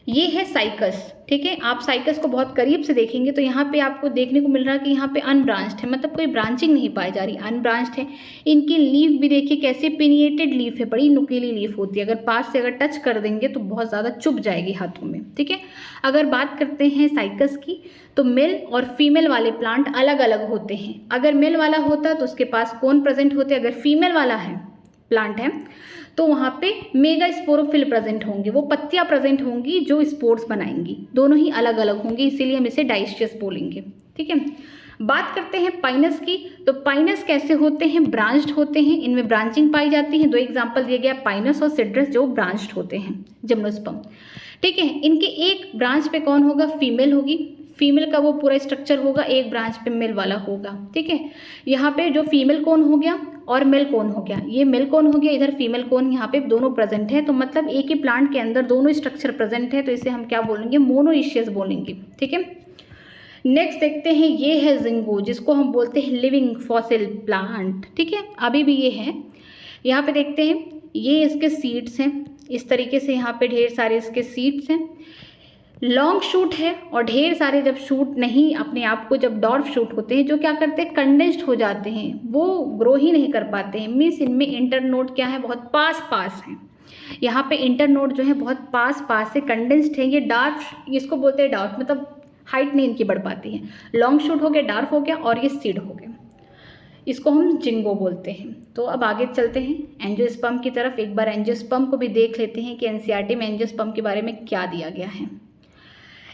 ये है साइकस, ठीक है। आप साइकस को बहुत करीब से देखेंगे तो यहाँ पे आपको देखने को मिल रहा है कि यहाँ पे अनब्रांच्ड है, मतलब कोई ब्रांचिंग नहीं पाई जा रही, अनब्रांच्ड है। इनकी लीफ भी देखिए कैसे पिनिएटेड लीफ है, बड़ी नुकीली लीफ होती है, अगर पास से अगर टच कर देंगे तो बहुत ज़्यादा चुभ जाएगी हाथों में, ठीक है। अगर बात करते हैं साइकस की तो मेल और फीमेल वाले प्लांट अलग अलग होते हैं। अगर मेल वाला होता तो उसके पास कोन प्रेजेंट होते, अगर फीमेल वाला है प्लांट है तो वहाँ पे मेगा स्पोरोफिल प्रेजेंट होंगे, वो पत्तियाँ प्रेजेंट होंगी जो स्पोर्स बनाएंगी, दोनों ही अलग अलग होंगी, इसीलिए हम इसे डाइशियस बोलेंगे, ठीक है। बात करते हैं पाइनस की, तो पाइनस कैसे होते हैं, ब्रांच्ड होते हैं, इनमें ब्रांचिंग पाई जाती है। 2 एग्जाम्पल दिए गया, पाइनस और सिट्रस जो ब्रांच्ड होते हैं, जिम्नोस्पर्म, ठीक है। इनके एक ब्रांच पे कौन होगा, फीमेल होगी, फीमेल का वो पूरा स्ट्रक्चर होगा, एक ब्रांच पे मेल वाला होगा, ठीक है। यहाँ पे जो फीमेल कौन हो गया और मेल कौन हो गया, ये मेल कौन हो गया, इधर फीमेल कौन, यहाँ पे दोनों प्रेजेंट है, तो मतलब एक ही प्लांट के अंदर दोनों स्ट्रक्चर प्रेजेंट है, तो इसे हम क्या बोलेंगे, मोनोइशियस बोलेंगे, ठीक है। नेक्स्ट देखते हैं, ये है जिंगो, जिसको हम बोलते हैं लिविंग फॉसिल प्लांट, ठीक है, अभी भी ये है। यहाँ पे देखते हैं, ये इसके सीड्स हैं, इस तरीके से यहाँ पे ढेर सारे इसके सीड्स हैं, लॉन्ग शूट है, और ढेर सारे जब शूट नहीं अपने आप को, जब डॉर्फ शूट होते हैं जो क्या करते हैं, कंडेंस्ड हो जाते हैं, वो ग्रो ही नहीं कर पाते हैं, मीन्स इनमें इंटरनोड क्या है, बहुत पास पास है। यहाँ पे इंटरनोड जो है बहुत पास पास है, कंडेंस्ड है, ये डार्फ, इसको बोलते हैं डार्फ, मतलब हाइट नहीं इनकी बढ़ पाती है। लॉन्ग शूट हो गया, डार्फ हो गया, और ये सीड हो गया, इसको हम जिंगो बोलते हैं। तो अब आगे चलते हैं एंजियोस्पर्म की तरफ। एक बार एंजियोस्पर्म को भी देख लेते हैं कि एनसीईआरटी में एंजियोस्पर्म के बारे में क्या दिया गया है।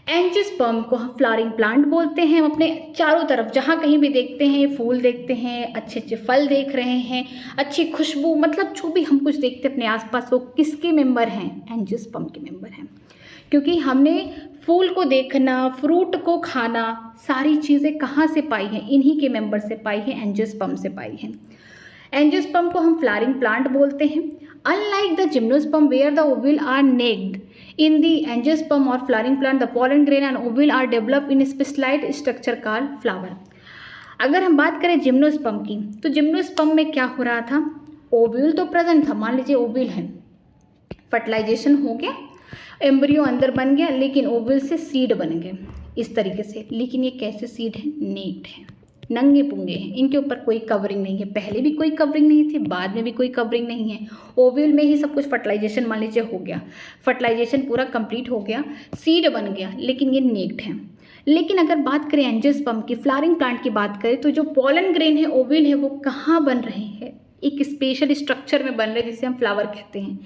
एंजियोस्पर्म को हम फ्लावरिंग प्लांट बोलते हैं। हम अपने चारों तरफ जहाँ कहीं भी देखते हैं, फूल देखते हैं, अच्छे अच्छे फल देख रहे हैं, अच्छी खुशबू, मतलब जो भी हम कुछ देखते हैं अपने आसपास, वो किसके मेंबर हैं, एंजियोस्पर्म के मेंबर हैं। क्योंकि हमने फूल को देखना, फ्रूट को खाना, सारी चीज़ें कहाँ से पाई हैं, इन्हीं के मेंबर से पाई हैं, एंजियोस्पर्म से पाई हैं। एंजियोस्पर्म को हम फ्लावरिंग प्लांट बोलते हैं। Unlike the gymnosperm where the ovule are naked, in the angiosperm or flowering plant the pollen grain and ovule are developed in a specialized structure called flower। अगर हम बात करें जिम्नोस्पर्म की, तो जिम्नोस्पर्म में क्या हो रहा था, ओव्यूल तो प्रेजेंट था, मान लीजिए ओव्यूल है, फर्टिलाइजेशन हो गया, एम्ब्रियो अंदर बन गया, लेकिन ओव्यूल से सीड बन गए इस तरीके से। लेकिन ये कैसे सीड है, नेक्ड है, नंगे पुंगे हैं, इनके ऊपर कोई कवरिंग नहीं है, पहले भी कोई कवरिंग नहीं थी, बाद में भी कोई कवरिंग नहीं है। ओव्यूल में ही सब कुछ फर्टिलाइजेशन मान लीजिए हो गया, फर्टिलाइजेशन पूरा कंप्लीट हो गया, सीड बन गया, लेकिन ये नेक्ड है। लेकिन अगर बात करें एंजियोस्पर्म की, फ्लावरिंग प्लांट की बात करें, तो जो पॉलन ग्रेन है, ओव्यूल है, वो कहाँ बन रहे हैं, एक स्पेशल स्ट्रक्चर में बन रहे हैं जिसे हम फ्लावर कहते हैं।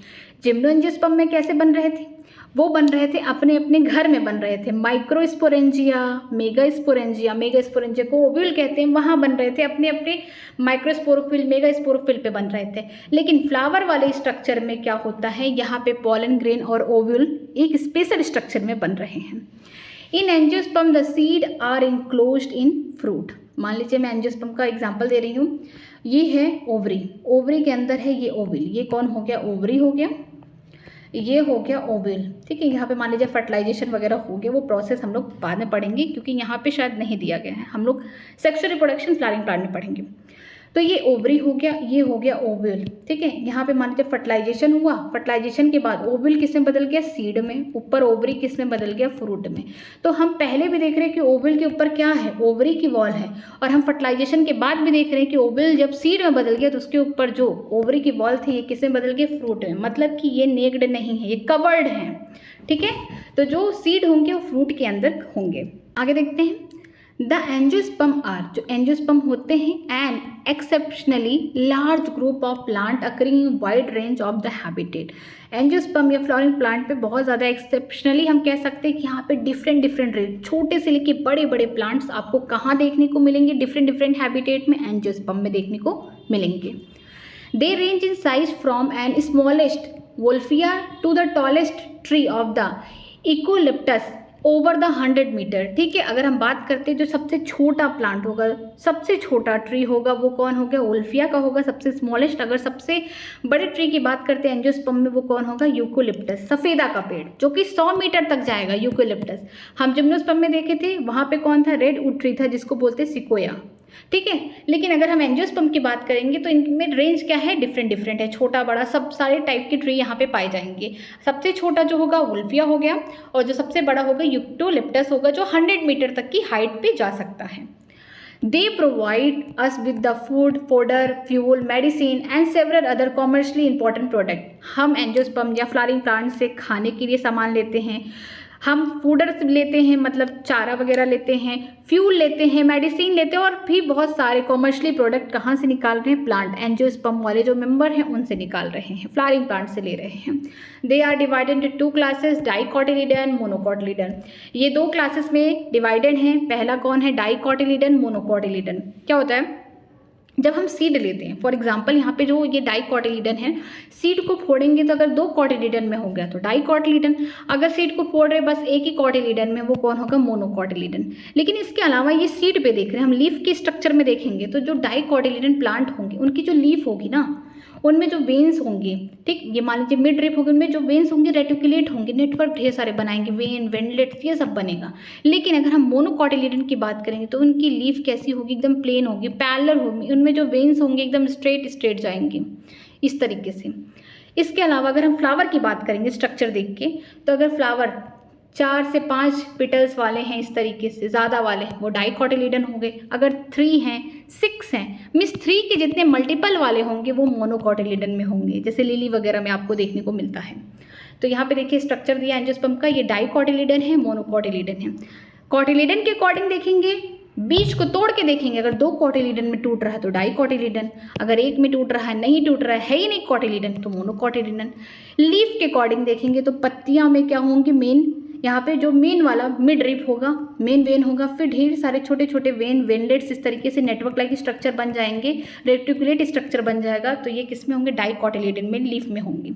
जिम्नो एंजियोस्पर्म में कैसे बन रहे थे, वो बन रहे थे अपने अपने घर में बन रहे थे, माइक्रोस्पोरेंजिया, मेगास्पोरेंजिया, मेगास्पोरेंजिया को ओव्यूल कहते हैं, वहाँ बन रहे थे अपने अपने माइक्रोस्पोरोफिल, मेगास्पोरोफिल पे बन रहे थे। लेकिन फ्लावर वाले स्ट्रक्चर में क्या होता है, यहाँ पे पॉलन ग्रेन और ओव्यूल एक स्पेशल स्ट्रक्चर में बन रहे हैं। In angiosperm the seed are enclosed in fruit. मान लीजिए मैं एंजियोस्पर्म का एग्जांपल दे रही हूँ, ये है ओवरी, ओवरी के अंदर है ये ओव्यूल, ये कौन हो गया, ओवरी हो गया, ये हो गया ओव्यूल, ठीक है। यहाँ पे मान लीजिए फर्टिलाइजेशन वगैरह हो गया, वो प्रोसेस हम लोग बाद में पढ़ेंगे क्योंकि यहाँ पे शायद नहीं दिया गया है, हम लोग सेक्सुअल रिप्रोडक्शन फ्लावरिंग प्लांट में पढ़ेंगे। तो ये ओवरी हो गया, ये हो गया ओव्यूल, ठीक है। यहाँ पे मान लीजिए फर्टिलाइजेशन हुआ, फर्टिलाइजेशन के बाद ओव्यूल किस में बदल गया, सीड में, ऊपर ओवरी किस में बदल गया, फ्रूट में। तो हम पहले भी देख रहे हैं कि ओव्यूल के ऊपर क्या है, ओवरी की वॉल है, और हम फर्टिलाइजेशन के बाद भी देख रहे हैं कि ओव्यूल जब सीड में बदल गया तो उसके ऊपर जो ओवरी की वॉल थी ये किस में बदल गया, फ्रूट में। मतलब कि ये नेक्ड नहीं है, ये कवर्ड है, ठीक है। तो जो सीड होंगे वो फ्रूट के अंदर होंगे। आगे देखते हैं, द एंजियोस्पर्म आर, जो एंजियोस्पर्म होते हैं, an exceptionally large group of plant occurring in wide range of the habitat. Angiosperm या फ्लावरिंग प्लांट पे बहुत ज़्यादा एक्सेप्शनली हम कह सकते हैं कि यहाँ पे डिफरेंट डिफरेंट रेंज, छोटे से लेके बड़े बड़े प्लांट्स आपको कहाँ देखने को मिलेंगे, डिफरेंट डिफरेंट हैबिटेट में एंजियोस्पर्म में देखने को मिलेंगे। They range in size from an smallest wolffia to the tallest tree of the eucalyptus over the 100 metre, ठीक है। अगर हम बात करते हैं जो सबसे छोटा प्लांट होगा, सबसे छोटा ट्री होगा, वो कौन हो गया, ओल्फिया का होगा सबसे स्मॉलेस्ट। अगर सबसे बड़े ट्री की बात करते हैं एंजियोस्पर्म में, वो कौन होगा, यूकोलिप्टस, सफ़ेदा का पेड़, जो कि 100 मीटर तक जाएगा, यूकोलिप्टस। हम जिम्नोस्पर्म में देखे थे, वहाँ पे कौन था, रेड वुड ट्री था जिसको बोलते हैं सिकोया। ठीक है। लेकिन अगर हम एंजियोस्पर्म की बात करेंगे तो इनमें रेंज क्या है, डिफरेंट डिफरेंट है, छोटा बड़ा सब सारे टाइप के ट्री यहाँ पे पाए जाएंगे। सबसे छोटा जो होगा वुल्फिया हो गया, और जो सबसे बड़ा होगा यूक्टोलिप्टस होगा, जो 100 मीटर तक की हाइट पे जा सकता है। They provide us with the food, fodder, fuel, medicine and several other commercially important product। हम एंजियोस्पर्म या फ्लावरिंग प्लांट से खाने के लिए सामान लेते हैं, हम फूडर लेते हैं, मतलब चारा वगैरह लेते हैं, फ्यूल लेते हैं, मेडिसिन लेते हैं, और भी बहुत सारे कॉमर्शियली प्रोडक्ट कहाँ से निकाल रहे हैं, प्लांट एंजियोस्पर्म वाले जो मेंबर हैं उनसे निकाल रहे हैं, फ्लावरिंग प्लांट से ले रहे हैं। They are divided into 2 classes, dicotyledon, monocotyledon. ये 2 क्लासेस में डिवाइडेड हैं। पहला कौन है, डाइकोटिलीडन, मोनोकोटिलीडन। क्या होता है, जब हम सीड लेते हैं, फॉर एग्जांपल यहाँ पे जो ये डाइकोटिलीडन है, सीड को फोड़ेंगे तो अगर 2 कोटिलीडन में हो गया तो डाइकोटिलीडन, अगर सीड को फोड़ रहे बस एक ही कोटिलीडन में, वो कौन होगा, मोनोकोटिलीडन। लेकिन इसके अलावा ये सीड पे देख रहे हैं हम, लीफ के स्ट्रक्चर में देखेंगे तो जो डाइकोटिलीडन प्लांट होंगे उनकी जो लीफ होगी ना, उनमें जो वेन्स होंगे, ठीक, ये मान लीजिए मिड ड्रिप होगी, उनमें जो वेन्स होंगे रेटिकुलेट होंगे, नेटवर्क ढेर सारे बनाएंगे, वेन, वेनलेट्स, ये सब बनेगा। लेकिन अगर हम मोनोकोटिलीडन की बात करेंगे तो उनकी लीफ कैसी होगी, एकदम प्लेन होगी, पैरेलल होगी, उनमें जो वेन्स होंगे एकदम स्ट्रेट स्ट्रेट जाएंगे इस तरीके से। इसके अलावा अगर हम फ्लावर की बात करेंगे स्ट्रक्चर देख के, तो अगर फ्लावर 4 से 5 पिटल्स वाले हैं इस तरीके से, ज़्यादा वाले हैं वो डाइकोटिलीडन होंगे। अगर 3 हैं, 6 हैं, मीन्स 3 के जितने मल्टीपल वाले होंगे वो मोनोकोटिलीडन में होंगे, जैसे लिली वगैरह में आपको देखने को मिलता है। तो यहाँ पे देखिए स्ट्रक्चर दिया एंजियोस्पर्म का, ये डाइकोटिलीडन है, मोनोकोटिलीडन है। कोटिलीडन के अकॉर्डिंग देखेंगे, बीच को तोड़ के देखेंगे, अगर 2 कोटिलीडन में टूट रहा है तो डाइकोटिलीडन, अगर एक में टूट रहा है, नहीं टूट रहा है ही नहीं कोटिलीडन, तो मोनोकोटिलीडन। लीफ के अकॉर्डिंग देखेंगे तो पत्तियां में क्या होंगे, मेन यहाँ पे जो मेन वाला मिड ड्रिप होगा, मेन वेन होगा, फिर ढेर सारे छोटे छोटे वेन, वेनलेट्स, इस तरीके से नेटवर्क लाइक स्ट्रक्चर बन जाएंगे, रेटिकुलेट स्ट्रक्चर बन जाएगा। तो ये किस में होंगे, डाइकोटिलीडन में, लीफ में होंगे।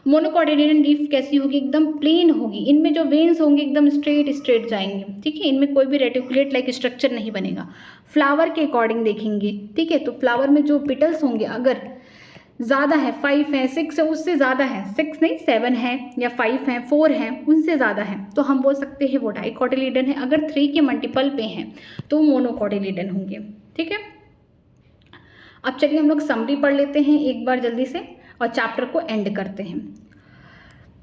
मोनोकोटिलीडन लीफ कैसी होगी, एकदम प्लेन होगी, इनमें जो वेन्स होंगे एकदम स्ट्रेट स्ट्रेट जाएंगे, ठीक है, इनमें कोई भी रेटिकुलेट लाइक स्ट्रक्चर नहीं बनेगा। फ्लावर के अकॉर्डिंग देखेंगे, ठीक है, तो फ्लावर में जो पिटल्स होंगे अगर ज़्यादा है, 5 है, 6 है, उससे ज़्यादा है, 6 नहीं 7 है या 5 है, 4 है, उनसे ज़्यादा है, तो हम बोल सकते हैं वो डाइकोटिलीडन है। अगर 3 के मल्टीपल पे हैं तो मोनोकोटिलीडन होंगे, ठीक है। अब चलिए हम लोग समरी पढ़ लेते हैं एक बार जल्दी से और चैप्टर को एंड करते हैं।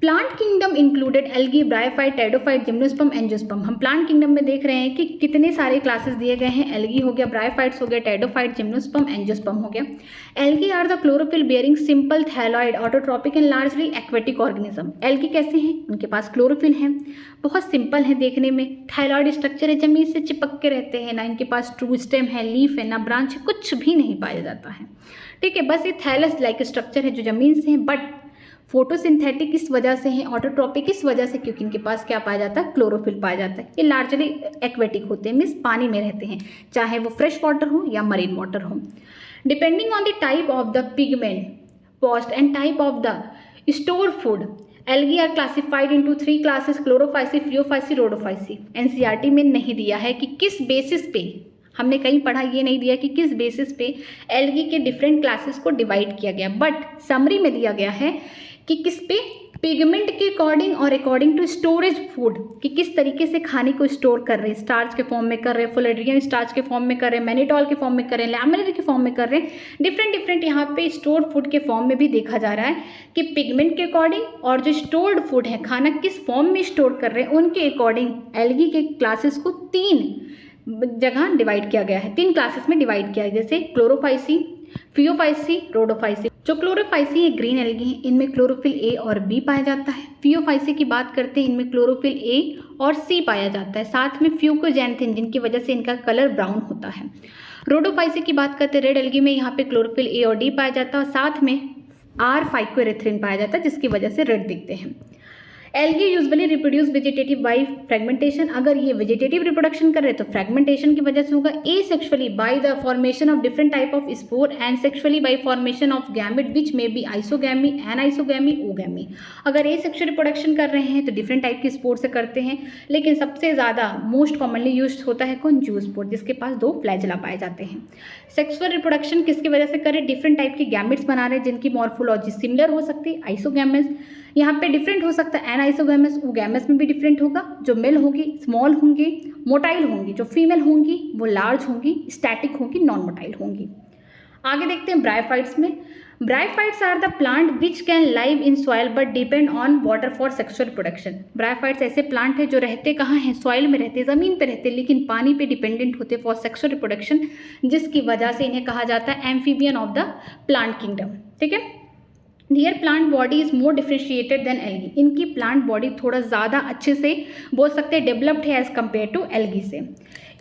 Plant kingdom included algae, bryophyte, pteridophyte, gymnosperm, angiosperm. हम प्लांट किंगडम में देख रहे हैं कि कितने सारे क्लासेस दिए गए हैं, एल्गी हो गया, ब्रायोफाइट्स हो गया, टेरिडोफाइट, जिम्नोस्पर्म, एंजियोस्पर्म हो गया। Algae are the chlorophyll bearing simple thalloid autotrophic and largely aquatic organism. Algae कैसे हैं, उनके पास क्लोरोफिल है, बहुत सिंपल है देखने में, थायलॉइड स्ट्रक्चर है, जमीन से चिपक के रहते हैं, ना इनके पास ट्रू स्टेम है, लीफ है, ना ब्रांच है, कुछ भी नहीं पाया जाता है, ठीक है। बस ये थैलस लाइक स्ट्रक्चर है जो जमीन से है, बट फोटोसिंथेटिक इस वजह से है, ऑटोट्रॉपिक इस वजह से क्योंकि इनके पास क्या पाया जाता है, क्लोरोफिल पाया जाता है। ये लार्जली एक्वेटिक होते हैं, मीन्स पानी में रहते हैं, चाहे वो फ्रेश वाटर हो या मरीन वाटर हो। Depending on the type of the pigment post and type of the store food, algae are classified into 3 classes, chlorophyceae, phaeophyceae, rhodophyceae. NCERT में नहीं दिया है कि किस बेसिस पे, हमने कहीं पढ़ा, ये नहीं दिया कि किस बेसिस पे एल्गी के डिफरेंट क्लासेस को डिवाइड किया गया, बट समरी में दिया गया है कि किस पे, पिगमेंट के अकॉर्डिंग और अकॉर्डिंग टू स्टोरेज फूड, कि किस तरीके से खाने को स्टोर कर रहे हैं, स्टार्च के फॉर्म में कर रहे हैं, फुलेरियन स्टार्च के फॉर्म में कर रहे हैं, मैनिटॉल के फॉर्म में कर रहे हैं, लैमिनर के फॉर्म में कर रहे हैं, डिफरेंट यहाँ पे स्टोर फूड के फॉर्म में भी देखा जा रहा है कि पिगमेंट के अकॉर्डिंग और जो स्टोर्ड फूड है, खाना किस फॉर्म में स्टोर कर रहे हैं, उनके अकॉर्डिंग एल्गी के क्लासेस को 3 जगह डिवाइड किया गया है, 3 क्लासेस में डिवाइड किया है, जैसे क्लोरोफाइसी, फियोफाइसी, रोडोफाइसी। जो क्लोरोफाइसी ये ग्रीन एल्गी हैं, इनमें क्लोरोफिल ए और बी पाया जाता है। फियोफाइसी की बात करते हैं, इनमें क्लोरोफिल ए और सी पाया जाता है, साथ में फ्यूकोजैंथिन जिनकी वजह से इनका कलर ब्राउन होता है। रोडोफाइसी की बात करते हैं, रेड एल्गी में यहाँ पे क्लोरोफिल ए और डी पाया जाता है और साथ में आर फाइकोएरिथ्रिन पाया जाता है जिसकी वजह से रेड दिखते हैं। Algae usually reproduce vegetative by fragmentation, अगर ये वेजिटेटिव रिप्रोडक्शन कर रहे हैं तो फ्रेगमेंटेशन की वजह से होगा। Asexually by the formation of different type of spore and sexually bye formation of gamete which may be isogamy, anisogamy, ओगैमी। अगर एसेक्सुअल रिप्रोडक्शन कर रहे हैं तो डिफरेंट टाइप के स्पोर से करते हैं, लेकिन सबसे ज़्यादा मोस्ट कॉमनली यूज होता है कौन, जूस्पोर, जिसके पास 2 फ्लैजेला पाए जाते हैं। सेक्सुअल रिप्रोडक्शन किसकी वजह से करें, डिफरेंट टाइप के गैमेट्स बना रहे हैं जिनकी मॉर्फोलॉजी सिमिलर हो सकती है, आइसोगैमेट्स, यहाँ पे डिफरेंट हो सकता है एनाइसोगैमस, ओगैमस में भी डिफरेंट होगा। जो मेल होगी स्मॉल होंगी, मोटाइल होंगी। जो फीमेल होंगी वो लार्ज होंगी, स्टैटिक होंगी, नॉन मोटाइल होंगी। आगे देखते हैं ब्रायोफाइट्स में। Bryophytes are the plant which can live in soil but depend on water for sexual production. Bryophytes ऐसे प्लांट है जो रहते कहाँ हैं, सॉइल में रहते, ज़मीन पे रहते, लेकिन पानी पे डिपेंडेंट होते फॉर सेक्सुअल रिप्रोडक्शन, जिसकी वजह से इन्हें कहा जाता है amphibian of the plant kingdom. ठीक है, their plant body is more differentiated than algae. इनकी प्लांट बॉडी थोड़ा ज़्यादा अच्छे से बोल सकते हैं डेवलप्ड है एज कम्पेयर टू एल्गी से।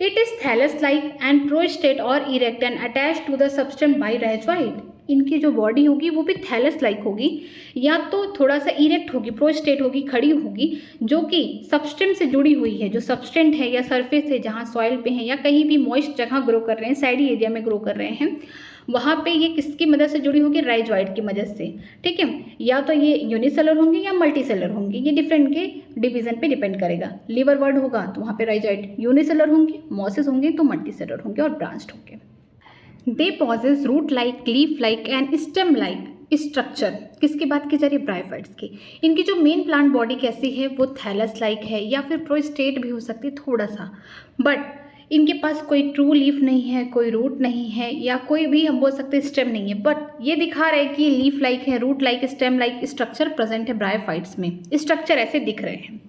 It is thallus like and prostrate और erect and attach to the substance by rhizoid. इनकी जो बॉडी होगी वो भी थैलस लाइक होगी, या तो थोड़ा सा इरेक्ट होगी, प्रोस्टेट होगी, खड़ी होगी, जो कि सबस्टेंस से जुड़ी हुई है। जो सबस्टेंस है या सरफेस है जहाँ सॉइल पे है या कहीं भी मॉइस्ट जगह ग्रो कर रहे हैं, साइडी एरिया में ग्रो कर रहे हैं, वहाँ पे ये किसकी मदद से जुड़ी होगी, राइजोइड की मदद से। ठीक है, या तो ये यूनिसेलर होंगे या मल्टीसेलर होंगे, ये डिफरेंट के डिवीजन पे डिपेंड करेगा। लीवर वर्ड होगा तो वहाँ पे राइजोइड यूनिसेलर होंगे, मॉसेस होंगे तो मल्टीसेलर होंगे और ब्रांच्ड होंगे। They possess root like, leaf like and stem like structure. किसकी बात की जा रही है, ब्रायोफाइट्स की। इनकी जो मेन प्लांट बॉडी कैसी है, वो थैलस लाइक है या फिर प्रोस्टेट भी हो सकती है थोड़ा सा, बट इनके पास कोई ट्रू लीफ नहीं है, कोई रूट नहीं है, या कोई भी हम बोल सकते हैं स्टेम नहीं है, बट ये दिखा रहे हैं कि लीफ लाइक है, root like, stem like structure present है ब्रायोफाइट्स में। स्ट्रक्चर ऐसे दिख रहे हैं।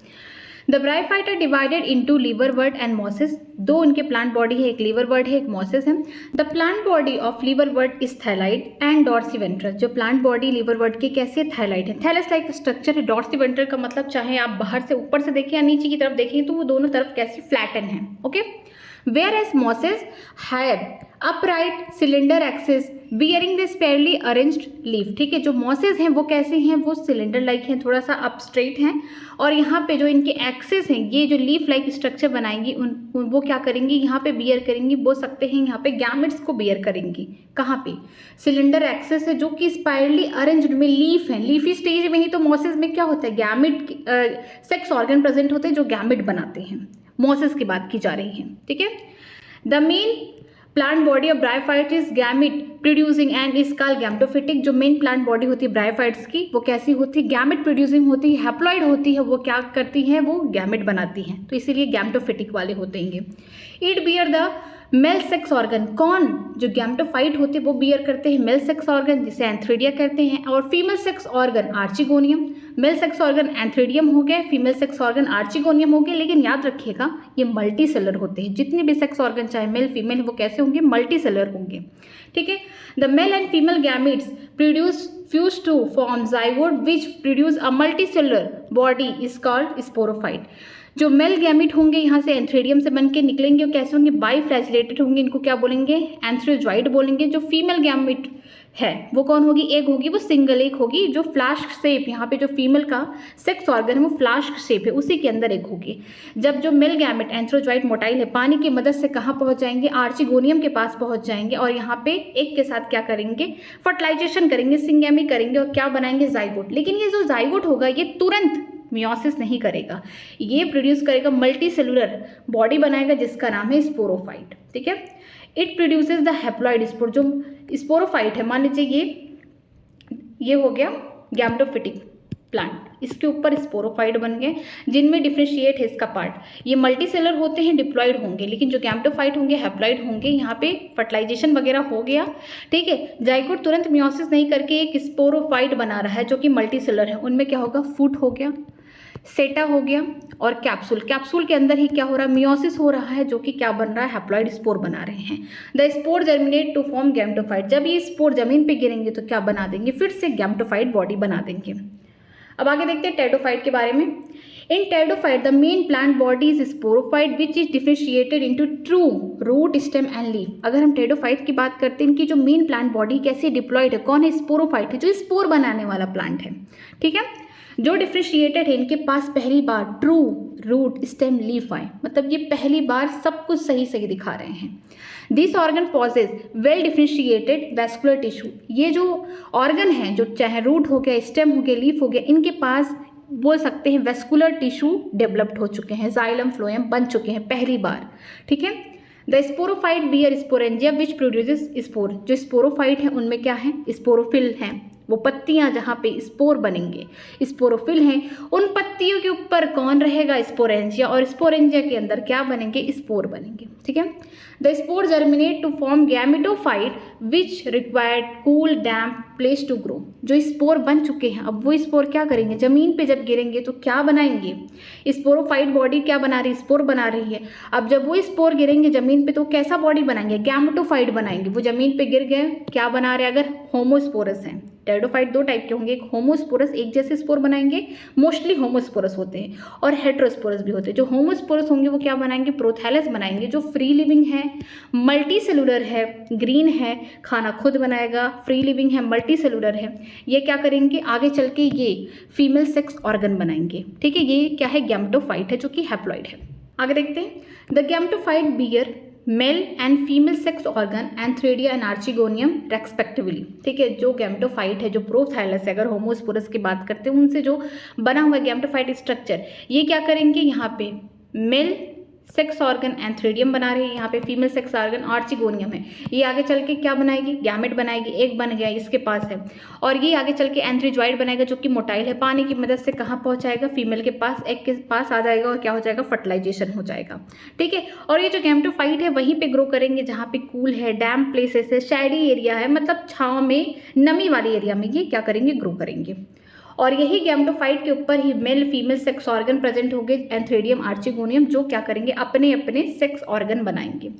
The bryophyte are divided into liverwort and mosses. दो इनके प्लांट बॉडी है, एक लीवर वर्ड है, एक मॉसेस है। The plant body of liverwort is thalloid and dorsiventral. जो प्लांट बॉडी लीवर वर्ड की कैसी है, थैलाइड है, थैलस लाइक स्ट्रक्चर है। डॉर्सीवेंट्रल का मतलब चाहे आप बाहर से ऊपर से देखें या नीचे की तरफ देखें तो वो दोनों तरफ कैसी फ्लैटन है। Okay, whereas mosses have upright cylinder axis bearing the sparely arranged leaf। ठीक है, जो मॉसेस हैं वो कैसे हैं, वो सिलेंडर लाइक हैं, थोड़ा सा अप स्ट्रेट हैं, और यहाँ पे जो इनके एक्सेस हैं, ये जो लीफ लाइक स्ट्रक्चर बनाएंगी वो क्या करेंगी, यहाँ पे बियर करेंगी, बोल सकते हैं यहाँ पे गैमेट्स को बियर करेंगी। कहाँ पे, सिलेंडर एक्सेस है जो कि स्पायरली अरेंज्ड में लीफ है। लीफी स्टेज में ही तो मॉसेस में क्या होता है, गैमेट सेक्स ऑर्गन प्रेजेंट होते हैं जो गैमेट बनाते हैं। मॉसेस की बात की जा रही है। ठीक है, the main plant body of bryophyte is gamete producing and is called gametophytic. जो मेन प्लांट बॉडी होती है ब्रायोफाइट्स की वो कैसी होती है, गैमेट प्रोड्यूसिंग होती है, हैप्लॉइड होती है, वो क्या करती है, वो गैमेट बनाती हैं, तो इसीलिए गैमेटोफिटिक वाले होते हैं। It bear the mail sex organ. कौन, जो गैमेटोफाइट होते हैं वो बियर करते हैं मेल सेक्स ऑर्गन, जिसे एंथ्रेडिया कहते हैं, और female sex organ archegonium. Male sex organ antheridium हो गए, फीमेल सेक्स ऑर्गन आर्चिगोनियम हो गए, लेकिन याद रखिएगा ये मल्टी सेलर होते हैं। जितने भी सेक्स ऑर्गन चाहे मेल फीमेल वो कैसे होंगे, मल्टी सेलर होंगे। ठीक है, the male and female gametes produce fuse to form zygote which produce a multicellular body is called sporophyte. जो मेल गैमेट होंगे यहाँ से एंथ्रेडियम से बन के निकलेंगे, और कैसे होंगे, बाईफ्लैजिलेटेड होंगे, इनको क्या बोलेंगे, एंथ्रोजॉइड बोलेंगे। जो फीमेल गैमेट है वो कौन होगी, एग होगी, वो सिंगल एग होगी। जो फ्लास्क शेप, यहाँ पे जो फीमेल का सेक्स ऑर्गन है वो फ्लास्क शेप है, उसी के अंदर एग होगी। जब जो मेल गैमेट एंथ्रोजॉइड मोटाइल है, पानी की मदद से कहाँ पहुँच जाएंगे, आर्चिगोनियम के पास पहुँच जाएंगे, और यहाँ पे एग के साथ क्या करेंगे, फर्टिलाइजेशन करेंगे, सिंगेमी करेंगे, और क्या बनाएंगे, जाइगोट। लेकिन ये जो जाइगोट होगा ये तुरंत मियोसिस नहीं करेगा, ये प्रोड्यूस करेगा मल्टी सेलुलर बॉडी बनाएगा जिसका नाम है स्पोरोफाइट। ठीक है, it produces the haploid spore. जो स्पोरोफाइट है, मान लीजिए ये हो गया गैमेटोफिटिक प्लांट, इसके ऊपर स्पोरोफाइट बन गए जिनमें डिफ्रेंशिएट है इसका पार्ट। ये मल्टी सेलर होते हैं, डिप्लॉइड होंगे, लेकिन जो गैमेटोफाइट होंगे हैप्लॉइड होंगे। यहाँ पे फर्टिलाइजेशन वगैरह हो गया। ठीक है, जाइगोट तुरंत मियोसिस नहीं करके एक स्पोरोफाइट बना रहा है जो कि मल्टी सेलर है। उनमें क्या होगा, फूट हो गया, सेटा हो गया, और कैप्सूल। कैप्सूल के अंदर ही क्या हो रहा है, मियोसिस हो रहा है, जो कि क्या बन रहा है, हैप्लॉइड स्पोर बना रहे हैं। The spore germinate to form gametophyte. जब ये स्पोर जमीन पे गिरेंगे तो क्या बना देंगे, फिर से गैमेटोफाइट बॉडी बना देंगे। अब आगे देखते हैं टेरिडोफाइट के बारे में। In pteridophyte the main plant body is sporophyte which is differentiated into true root, stem and leaf. अगर हम टेरिडोफाइट की बात करते हैं, इनकी जो मेन प्लांट बॉडी कैसे डिप्लॉइड है, कौन है, स्पोरोफाइट है, जो स्पोर बनाने वाला प्लांट है। ठीक है, जो डिफ्रेंशिएटेड है, इनके पास पहली बार ट्रू रूट, स्टेम, लीफ आए, मतलब ये पहली बार सब कुछ सही सही दिखा रहे हैं। This organ possess well differentiated vascular tissue. ये जो ऑर्गन है, जो चाहे रूट हो गया, स्टेम हो गया, लीफ हो गया, इनके पास बोल सकते हैं वैस्कुलर टिश्यू डेवलप्ड हो चुके हैं, जाइलम फ्लोएम बन चुके हैं पहली बार। ठीक है, the sporophyte bear sporangia which produces spore. जो स्पोरोफाइट है उनमें क्या है, स्पोरोफिल हैं, वो पत्तियां जहाँ पे स्पोर बनेंगे, स्पोरोफिल हैं, उन पत्तियों के ऊपर कौन रहेगा, स्पोरेंजिया, और स्पोरेंजिया के अंदर क्या बनेंगे, स्पोर बनेंगे। ठीक है। The spore germinate to form gametophyte which required cool damp place to grow. जो स्पोर बन चुके हैं, अब वो स्पोर क्या करेंगे, जमीन पे जब गिरेंगे तो क्या बनाएंगे, स्पोरोफाइट बॉडी क्या बना रही है, स्पोर बना रही है। अब जब वो स्पोर गिरेंगे जमीन पे तो कैसा बॉडी बनाएंगे, गैमेटोफाइट बनाएंगे। वो जमीन पे गिर गए, क्या बना रहे हैं, अगर होमोस्पोरस हैं, टेरिडोफाइट दो टाइप के होंगे, एक होमोस्पोरस एक जैसे स्पोर बनाएंगे, मोस्टली होमोस्पोरस होते हैं, और हेट्रोस्पोरस भी होते हैं। जो होमोस्पोरस होंगे वो क्या बनाएंगे, प्रोथैलस बनाएंगे, जो फ्री लिविंग है, मल्टी सेलुलर है, ग्रीन है, खाना खुद बनाएगा, फ्री लिविंग है, मल्टी सेलुलर है। ये क्या करेंगे, आगे चल के ये फीमेल सेक्स ऑर्गन बनाएंगे। ठीक है, ये क्या है, गैमेटोफाइट है, जो कि हैप्लॉइड है। आगे देखते हैं, the gametophyte bear male and female sex organ antheridia and archegonium respectively. ठीक है, जो गैमेटोफाइट है, जो प्रोथाइलस है, अगर होमोस्पोरस की बात करते हैं उनसे जो बना हुआ गैमेटोफाइट स्ट्रक्चर, ये क्या करेंगे, यहाँ पे मेल सेक्स ऑर्गन एंथ्रेडियम बना रहे हैं, यहाँ पे फीमेल सेक्स ऑर्गन आर्चिगोनियम है। ये आगे चल के क्या बनाएगी, गैमेट बनाएगी, एक बन गया इसके पास है, और ये आगे चल के एंथ्रीजॉइड बनाएगा जो कि मोटाइल है, पानी की मदद से कहाँ पहुँचाएगा, फीमेल के पास, एग के पास आ जाएगा, और क्या हो जाएगा, फर्टिलाइजेशन हो जाएगा। ठीक है, और ये जो गैमेटोफाइट है वहीं पे ग्रो करेंगे जहाँ पे कूल है, डैम प्लेसेस है, शैडी एरिया है, मतलब छाँव में, नमी वाले एरिया में ये क्या करेंगे, ग्रो करेंगे। और यही गैमेटोफाइट के ऊपर ही male female sex organ present होंगे, एंथ्रेडियम आर्चिगोनियम, जो क्या करेंगे, अपने अपने सेक्स ऑर्गन बनाएंगे।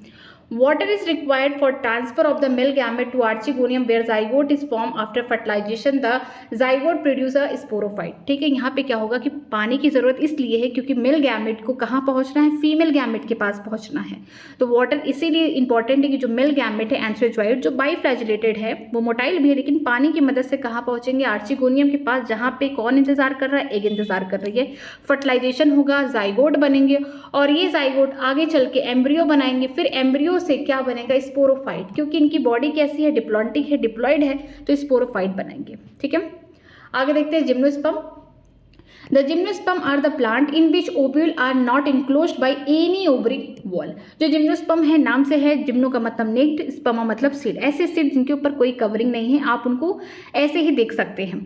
Water is required for transfer of the male gamete to archegonium where zygote is formed after fertilization. The zygote produce a sporophyte. ठीक है, यहाँ पे क्या होगा कि पानी की ज़रूरत इसलिए है क्योंकि मेल गैमेट को कहाँ पहुँचना है, फीमेल गैमेट के पास पहुँचना है। तो वाटर इसीलिए इंपॉर्टेंट है कि जो मेल गैमेट है एंथ्रेजॉइड, जो बाइफ्लैजिलेटेड है, वो मोटाइल भी है, लेकिन पानी की मदद से कहाँ पहुँचेंगे, आर्चिगोनियम के पास, जहाँ पे कौन इंतजार कर रहा है, एग इंतजार कर रही है। फर्टिलाइजेशन होगा, जाइगोट बनेंगे, और ये जाइगोट आगे चल के एम्ब्रियो बनाएंगे, फिर एम्ब्रियो से क्या बनेगा, स्पोरोफाइट, क्योंकि इनकी बॉडी कैसी है, डिप्लॉन्टिक है, डिप्लॉइड है, तो स्पोरोफाइट बनाएंगे। ठीक है, आगे देखते हैं gymnosperm. The gymnosperm are the plant in which ovule are not enclosed by any ovary wall. जो जिम्नोस्पर्म है, नाम से है, जिम्नो का मतलब नेक्ड, स्पर्मा मतलब सीड, ऐसे सीड जिनके ऊपर कोई कवरिंग नहीं है, आप उनको ऐसे ही देख सकते हैं।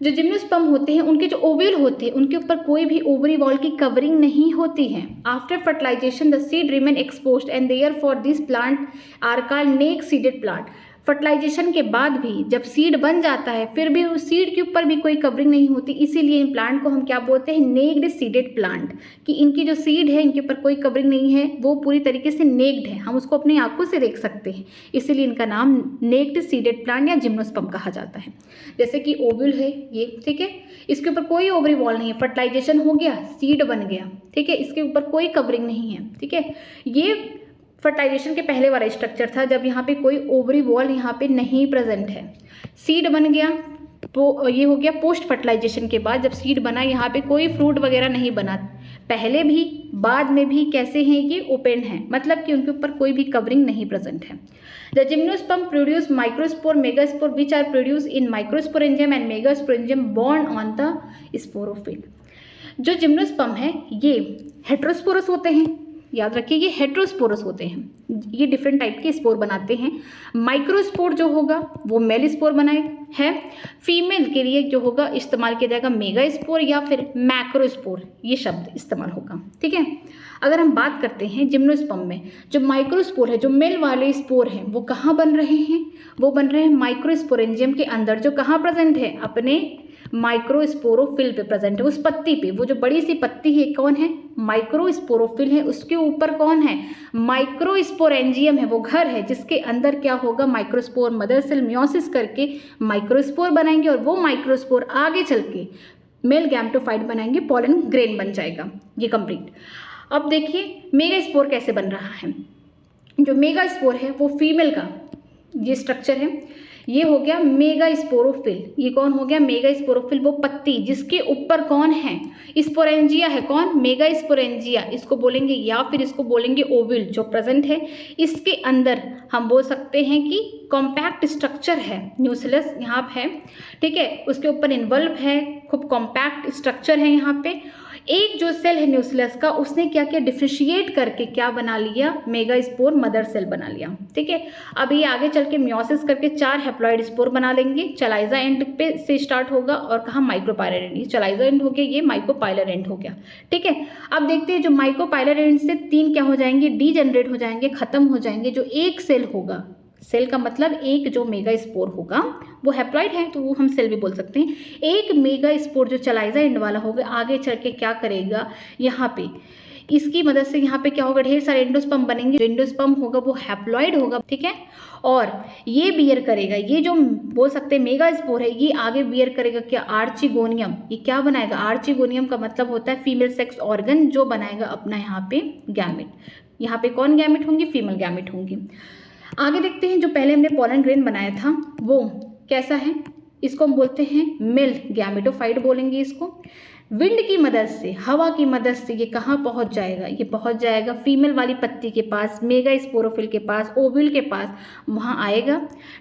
जो जिम्नोस्पर्म होते हैं उनके जो ओव्यूल होते हैं उनके ऊपर कोई भी ओवरी वॉल की कवरिंग नहीं होती है। After fertilisation the seed remain exposed and therefore this plant are called naked seeded plant. Fertilisation के बाद भी जब सीड बन जाता है फिर भी उस सीड के ऊपर भी कोई कवरिंग नहीं होती, इसीलिए इन प्लांट को हम क्या बोलते हैं, नेक्ड सीडेड प्लांट, कि इनकी जो सीड है इनके ऊपर कोई कवरिंग नहीं है, वो पूरी तरीके से नेक्ड है, हम उसको अपनी आंखों से देख सकते हैं, इसीलिए इनका नाम नेक्ड सीडेड प्लांट या जिम्नोस्पर्म कहा जाता है। जैसे कि ओव्यूल है ये, ठीक है, इसके ऊपर कोई ओवरी वॉल नहीं है, फर्टिलाइजेशन हो गया, सीड बन गया, ठीक है, इसके ऊपर कोई कवरिंग नहीं है। ठीक है, ये फर्टिलाइजेशन के पहले वाला स्ट्रक्चर था जब यहाँ पे कोई ओवरी वॉल यहाँ पे नहीं प्रेजेंट है। सीड बन गया, ये हो गया पोस्ट फर्टिलाइजेशन के बाद, जब सीड बना यहाँ पे कोई फ्रूट वगैरह नहीं बना, पहले भी बाद में भी कैसे हैं, ये ओपन है, मतलब कि उनके ऊपर कोई भी कवरिंग नहीं प्रेजेंट है। The gymnosperm produce microspore megaspore which are produce in microsporangium and megasporangium borne on the sporophyll. जो जिम्नोस्पर्म है ये हेट्रोस्पोरस होते हैं, याद रखिए ये हेट्रोस्पोरस होते हैं, ये डिफरेंट टाइप के स्पोर बनाते हैं। माइक्रोस्पोर जो होगा वो मेल स्पोर बनाए है, फीमेल के लिए जो होगा इस्तेमाल किया जाएगा मेगा स्पोर या फिर मैक्रोस्पोर, ये शब्द इस्तेमाल होगा। ठीक है, अगर हम बात करते हैं जिम्नोस्पर्म में जो माइक्रोस्पोर है, जो मेल वाले स्पोर हैं वो कहाँ बन रहे हैं, वो बन रहे हैं माइक्रोस्पोरेंजियम के अंदर, जो कहाँ प्रेजेंट है, अपने माइक्रोस्पोरोफिल पे प्रेजेंट है, उस पत्ती पे, वो जो बड़ी सी पत्ती है कौन है, माइक्रोस्पोरोफिल है, उसके ऊपर कौन है, माइक्रोस्पोरेंजियम है, वो घर है जिसके अंदर क्या होगा, माइक्रोस्पोर मदर सेल मियोसिस करके माइक्रोस्पोर बनाएंगे, और वो माइक्रोस्पोर आगे चल के मेल गैमेटोफाइट बनाएंगे, पॉलन ग्रेन बन जाएगा। ये कंप्लीट। अब देखिए मेगा स्पोर कैसे बन रहा है। जो मेगा स्पोर है वो फीमेल का ये स्ट्रक्चर है, ये हो गया मेगा स्पोरोफिल। ये कौन हो गया, मेगा स्पोरोफिल, वो पत्ती जिसके ऊपर कौन है, स्पोरेंजिया है, कौन, मेगा स्पोरेंजिया इसको बोलेंगे, या फिर इसको बोलेंगे ओव्यूल जो प्रेजेंट है। इसके अंदर हम बोल सकते हैं कि कॉम्पैक्ट स्ट्रक्चर है, न्यूक्लियस यहाँ है, ठीक है, उसके ऊपर इन्वॉल्व है, खूब कॉम्पैक्ट स्ट्रक्चर है यहाँ पे। एक जो सेल है न्यूक्लियस का, उसने क्या किया, डिफरेंशिएट करके क्या बना लिया, मेगास्पोर मदर सेल बना लिया। ठीक है, अब ये आगे चल के मियोसिस करके 4 हैप्लॉइड स्पोर बना लेंगे। चलाइजा एंड पे से स्टार्ट होगा और कहाँ, माइक्रोपाइलर एंड। ये चलाइजा एंड हो गया, ये माइक्रोपाइलर एंड हो गया। ठीक है, अब देखते हैं जो माइक्रोपाइलर एंड से 3 क्या हो जाएंगे, डीजेनरेट हो जाएंगे, खत्म हो जाएंगे। जो एक सेल होगा, सेल का मतलब एक जो मेगा स्पोर होगा वो हैप्लॉइड है, तो वो हम सेल भी बोल सकते हैं। एक मेगा स्पोर जो चलाइजा एंड वाला होगा, आगे चल के क्या करेगा, यहाँ पे इसकी मदद से यहाँ पे क्या होगा, ढेर सारे एंडोस्पर्म बनेंगे। एंडोस्पर्म होगा वो हैप्लॉइड होगा। ठीक है, और ये बियर करेगा, ये जो बोल सकते हैं मेगा स्पोर है, ये आगे बियर करेगा क्या, आर्चिगोनियम। ये क्या बनाएगा, आर्चिगोनियम का मतलब होता है फीमेल सेक्स ऑर्गन, जो बनाएगा अपना यहाँ पे गैमेट। यहाँ पे कौन गैमेट होंगी, फीमेल गैमेट होंगी। आगे देखते हैं, जो पहले हमने पोलन ग्रेन बनाया था वो कैसा है, इसको हम बोलते हैं मेल गैमेटोफाइट बोलेंगे इसको। विंड की मदद से, हवा की मदद से ये कहाँ पहुँच जाएगा, ये पहुँच जाएगा फीमेल वाली पत्ती के पास, मेगा स्पोरोफिल के पास, ओव्यूल के पास, वहाँ आएगा।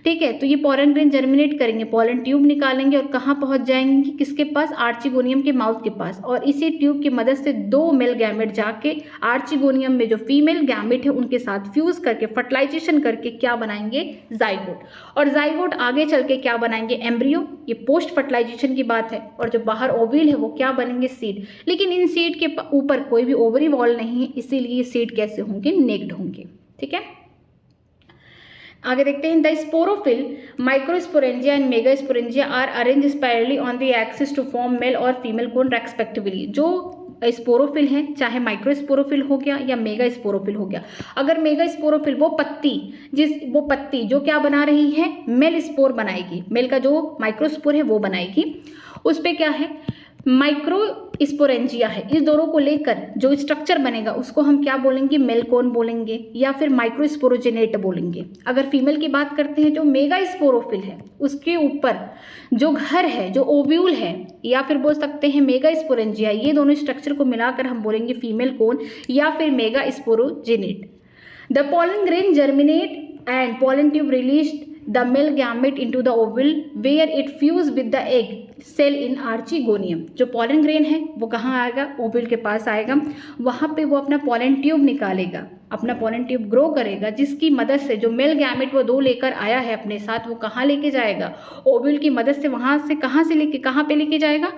ठीक है, तो ये पोलन ग्रेन जर्मिनेट करेंगे, पोलन ट्यूब निकालेंगे और कहाँ पहुँच जाएंगे, किसके पास, आर्चिगोनियम के माउथ के पास। और इसी ट्यूब की मदद से 2 मेल गैमेट जाके आर्चिगोनियम में जो फीमेल गैमेट है उनके साथ फ्यूज करके फर्टिलाइजेशन करके क्या बनाएंगे, जाइगोट। और जाइगोट आगे चल के क्या बनाएंगे, एम्ब्रियो। ये पोस्ट फर्टिलाइजेशन की बात है। और जो बाहर ओव्यूल है वो क्या बनेंगे, सीड। लेकिन इन सीड के ऊपर कोई भी ओवरी वॉल नहीं है, इसीलिए ये सीड कैसे होंगे, नेक्ड होंगे। ठीक है, आगे देखते हैं, the sporophyll, microsporangia and megasporangia are arrange spirally on the axis to form male और फीमेल कोन रेस्पेक्टिवली। जो स्पोरोफिल है, चाहे माइक्रोस्पोरोफिल हो गया या मेगा स्पोरोफिल हो गया। अगर मेगा स्पोरोफिल वो पत्ती जो क्या बना रही है, मेल स्पोर बनाएगी, मेल का जो माइक्रोस्पोर है वो बनाएगी। उस पे क्या है, माइक्रो स्पोरेंजिया है। इस दोनों को लेकर जो स्ट्रक्चर बनेगा उसको हम क्या बोलेंगे, मेलकोन बोलेंगे या फिर माइक्रोस्पोरोजेनेट बोलेंगे। अगर फीमेल की बात करते हैं, जो मेगा स्पोरोफिल है उसके ऊपर जो घर है, जो ओव्यूल है, या फिर बोल सकते हैं मेगा स्पोरेंजिया, ये दोनों स्ट्रक्चर को मिलाकर हम बोलेंगे फीमेल कोन या फिर mega sporangiate. The pollen grain germinate and pollen tube released the male gamete into the ovule where it fuse with the egg cell in archegonium। जो पोलन ग्रेन है वो कहाँ आएगा, ओव्यूल के पास आएगा। वहाँ पे वो अपना पोलन ट्यूब निकालेगा, अपना पोलन ट्यूब ग्रो करेगा, जिसकी मदद से जो मेल गैमेट वो 2 लेकर आया है अपने साथ, वो कहाँ लेके जाएगा, ओव्यूल की मदद से। वहाँ से कहाँ से लेके कहाँ पे लेके जाएगा,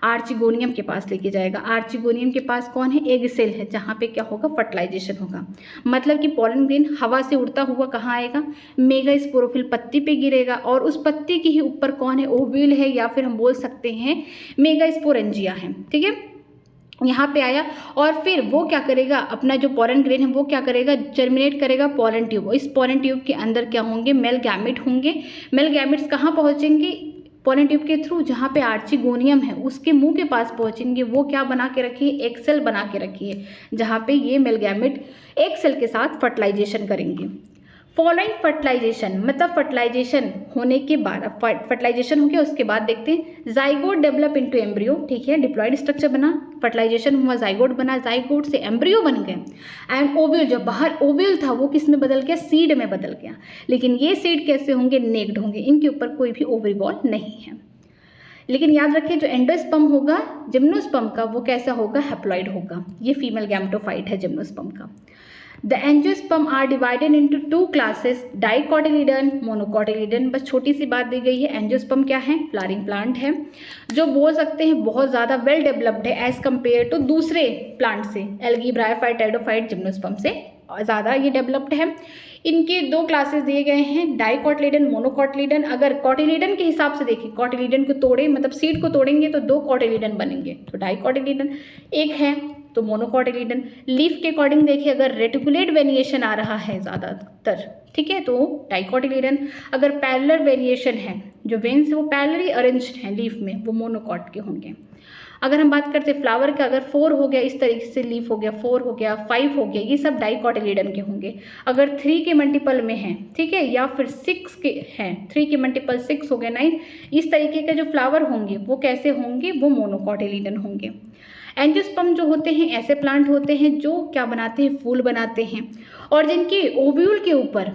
आर्चिगोनियम के पास लेके जाएगा। आर्चिगोनियम के पास कौन है, एग सेल है, जहाँ पे क्या होगा, फर्टिलाइजेशन होगा। मतलब कि पोलन ग्रेन हवा से उड़ता हुआ कहाँ आएगा, मेगा स्पोरोफिल पत्ती पे गिरेगा और उस पत्ती के ही ऊपर कौन है, ओव्यूल है या फिर हम बोल सकते हैं मेगा स्पोरेंजिया है। ठीक है, यहाँ पे आया और फिर वो क्या करेगा, अपना जो पोलन ग्रेन है वो क्या करेगा, जर्मिनेट करेगा पोलन ट्यूब। इस पोलन ट्यूब के अंदर क्या होंगे, मेल गैमेट होंगे। मेल गैमेट्स कहाँ पहुँचेंगे, पोलन ट्यूब के थ्रू, जहाँ पे आर्चिगोनियम है उसके मुंह के पास पहुँचेंगे। वो क्या बना के रखी है, एक सेल बना के रखी है, जहाँ पे ये मेल गैमेट एक सेल के साथ फर्टिलाइजेशन करेंगे। फॉलोइंग फर्टिलाइजेशन, मतलब फर्टिलाइजेशन होने के बाद, अब फर्टिलाइजेशन हो गया उसके बाद देखते हैं, जाइगोट डेवलप इनटू एम्ब्रियो। ठीक है, डिप्लॉयड स्ट्रक्चर बना, फर्टिलाइजेशन हुआ, जाइगोट बना, जाइगोट से एम्ब्रियो बन गए। एंड ओव्यूल, जो बाहर ओव्यूल था वो किस में बदल गया, सीड में बदल गया। लेकिन ये सीड कैसे होंगे, नेक्ड होंगे, इनके ऊपर कोई भी ओवरी बॉल नहीं है। लेकिन याद रखिए, जो एंडोस्पर्म होगा जिम्नोस्पर्म का, वो कैसा होगा, हैप्लॉइड होगा। ये फीमेल गैमेटोफाइट है जिम्नोस्पर्म का। The angiosperm are divided into 2 classes, dicotyledon, monocotyledon। बस छोटी सी बात दी गई है। एंजियोस्पर्म क्या है, फ्लावरिंग प्लांट है, जो बोल सकते हैं बहुत ज़्यादा वेल डेवलप्ड है एज कम्पेयर टू दूसरे प्लांट से, एल्गी, ब्रायोफाइट, टेरिडोफाइट, जिम्नोस्पर्म से ज़्यादा ये डेवलप्ड है। इनके 2 क्लासेस दिए गए हैं, डाइकोटिलीडन, मोनोकोटिलीडन। अगर कोटिलीडन के हिसाब से देखें, कोटिलीडन को तोड़े मतलब सीड को तोड़ेंगे तो 2 कोटिलीडन बनेंगे, तो डाइकोटिलीडन एक है तो मोनोकोटिलीडन। लीफ के अकॉर्डिंग देखिए, अगर रेटिकुलेट वेरिएशन आ रहा है ज़्यादातर, ठीक है, तो डाइकोटिलीडन। अगर पैरेलल वेरिएशन है, जो वेन्स है वो पैरेलली अरेंज्ड हैं लीफ में, वो मोनोकॉट के होंगे। अगर हम बात करते हैं फ्लावर का, अगर 4 हो गया, इस तरीके से लीफ हो गया, 4 हो गया, 5 हो गया, ये सब डाइकोटिलीडन के होंगे। अगर 3 के मल्टीपल में हैं, ठीक है, या फिर 6 के हैं, 3 के मल्टीपल 6 हो गया, 9, इस तरीके के जो फ्लावर होंगे वो कैसे होंगे, वो मोनोकोटिलीडन होंगे। एंजियोस्पर्म जो होते हैं ऐसे प्लांट होते हैं जो क्या बनाते हैं, फूल बनाते हैं, और जिनके ओव्यूल के ऊपर,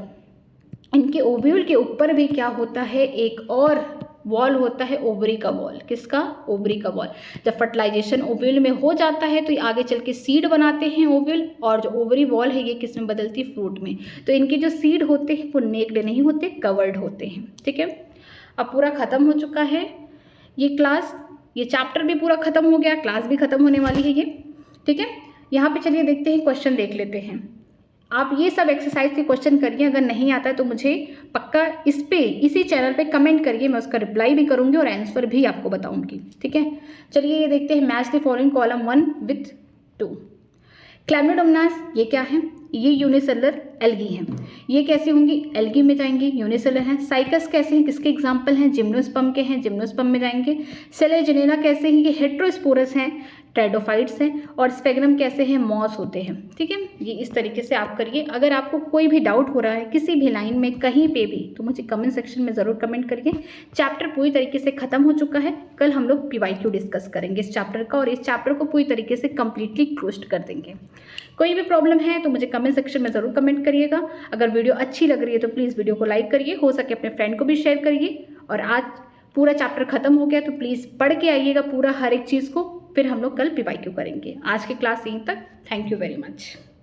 इनके ओव्यूल के ऊपर भी क्या होता है, एक और वॉल होता है ओवरी का वॉल। किसका? ओवरी का वॉल। जब फर्टिलाइजेशन ओव्यूल में हो जाता है तो ये आगे चल के सीड बनाते हैं ओव्यूल, और जो ओवरी वॉल है ये किस में बदलती है? फ्रूट में। तो इनके जो सीड होते हैं वो नेक्ड नहीं होते, कवर्ड होते हैं। ठीक है, अब पूरा ख़त्म हो चुका है ये क्लास, ये चैप्टर भी पूरा ख़त्म हो गया, क्लास भी ख़त्म होने वाली है ये। ठीक है, यहाँ पे चलिए देखते हैं, क्वेश्चन देख लेते हैं। आप ये सब एक्सरसाइज के क्वेश्चन करिए, अगर नहीं आता है तो मुझे पक्का इसी चैनल पे कमेंट करिए, मैं उसका रिप्लाई भी करूँगी और आंसर भी आपको बताऊँगी। ठीक है, चलिए ये देखते हैं, match the following column 1 with 2। क्लैमिडोमोनास ये क्या है? ये यूनिसेलुलर एल्गी हैं। ये कैसे होंगी? एल्गी में जाएंगे, यूनिसेलुलर हैं। साइकस कैसे हैं? किसके एग्जाम्पल हैं? जिम्नोस्पर्म के हैं, जिम्नोस्पर्म में जाएंगे। सेलेजेनेरा कैसे हैं? ये हेट्रोस्पोरस हैं, ट्रेडोफाइट्स हैं। और स्फेग्नम कैसे हैं? मॉस होते हैं। ठीक है, ये इस तरीके से आप करिए। अगर आपको कोई भी डाउट हो रहा है किसी भी लाइन में कहीं पे भी, तो मुझे कमेंट सेक्शन में ज़रूर कमेंट करिए। चैप्टर पूरी तरीके से ख़त्म हो चुका है, कल हम लोग PYQ डिस्कस करेंगे इस चैप्टर का, और इस चैप्टर को पूरी तरीके से कम्प्लीटली क्लोज कर देंगे। कोई भी प्रॉब्लम है तो मुझे कमेंट सेक्शन में ज़रूर कमेंट करिएगा। अगर वीडियो अच्छी लग रही है तो प्लीज़ वीडियो को लाइक करिए, हो सके अपने फ्रेंड को भी शेयर करिए। और आज पूरा चैप्टर खत्म हो गया तो प्लीज़ पढ़ के आइएगा पूरा हर एक चीज़ को, फिर हम लोग कल PYQ करेंगे। आज की क्लास यहीं तक। Thank you very much.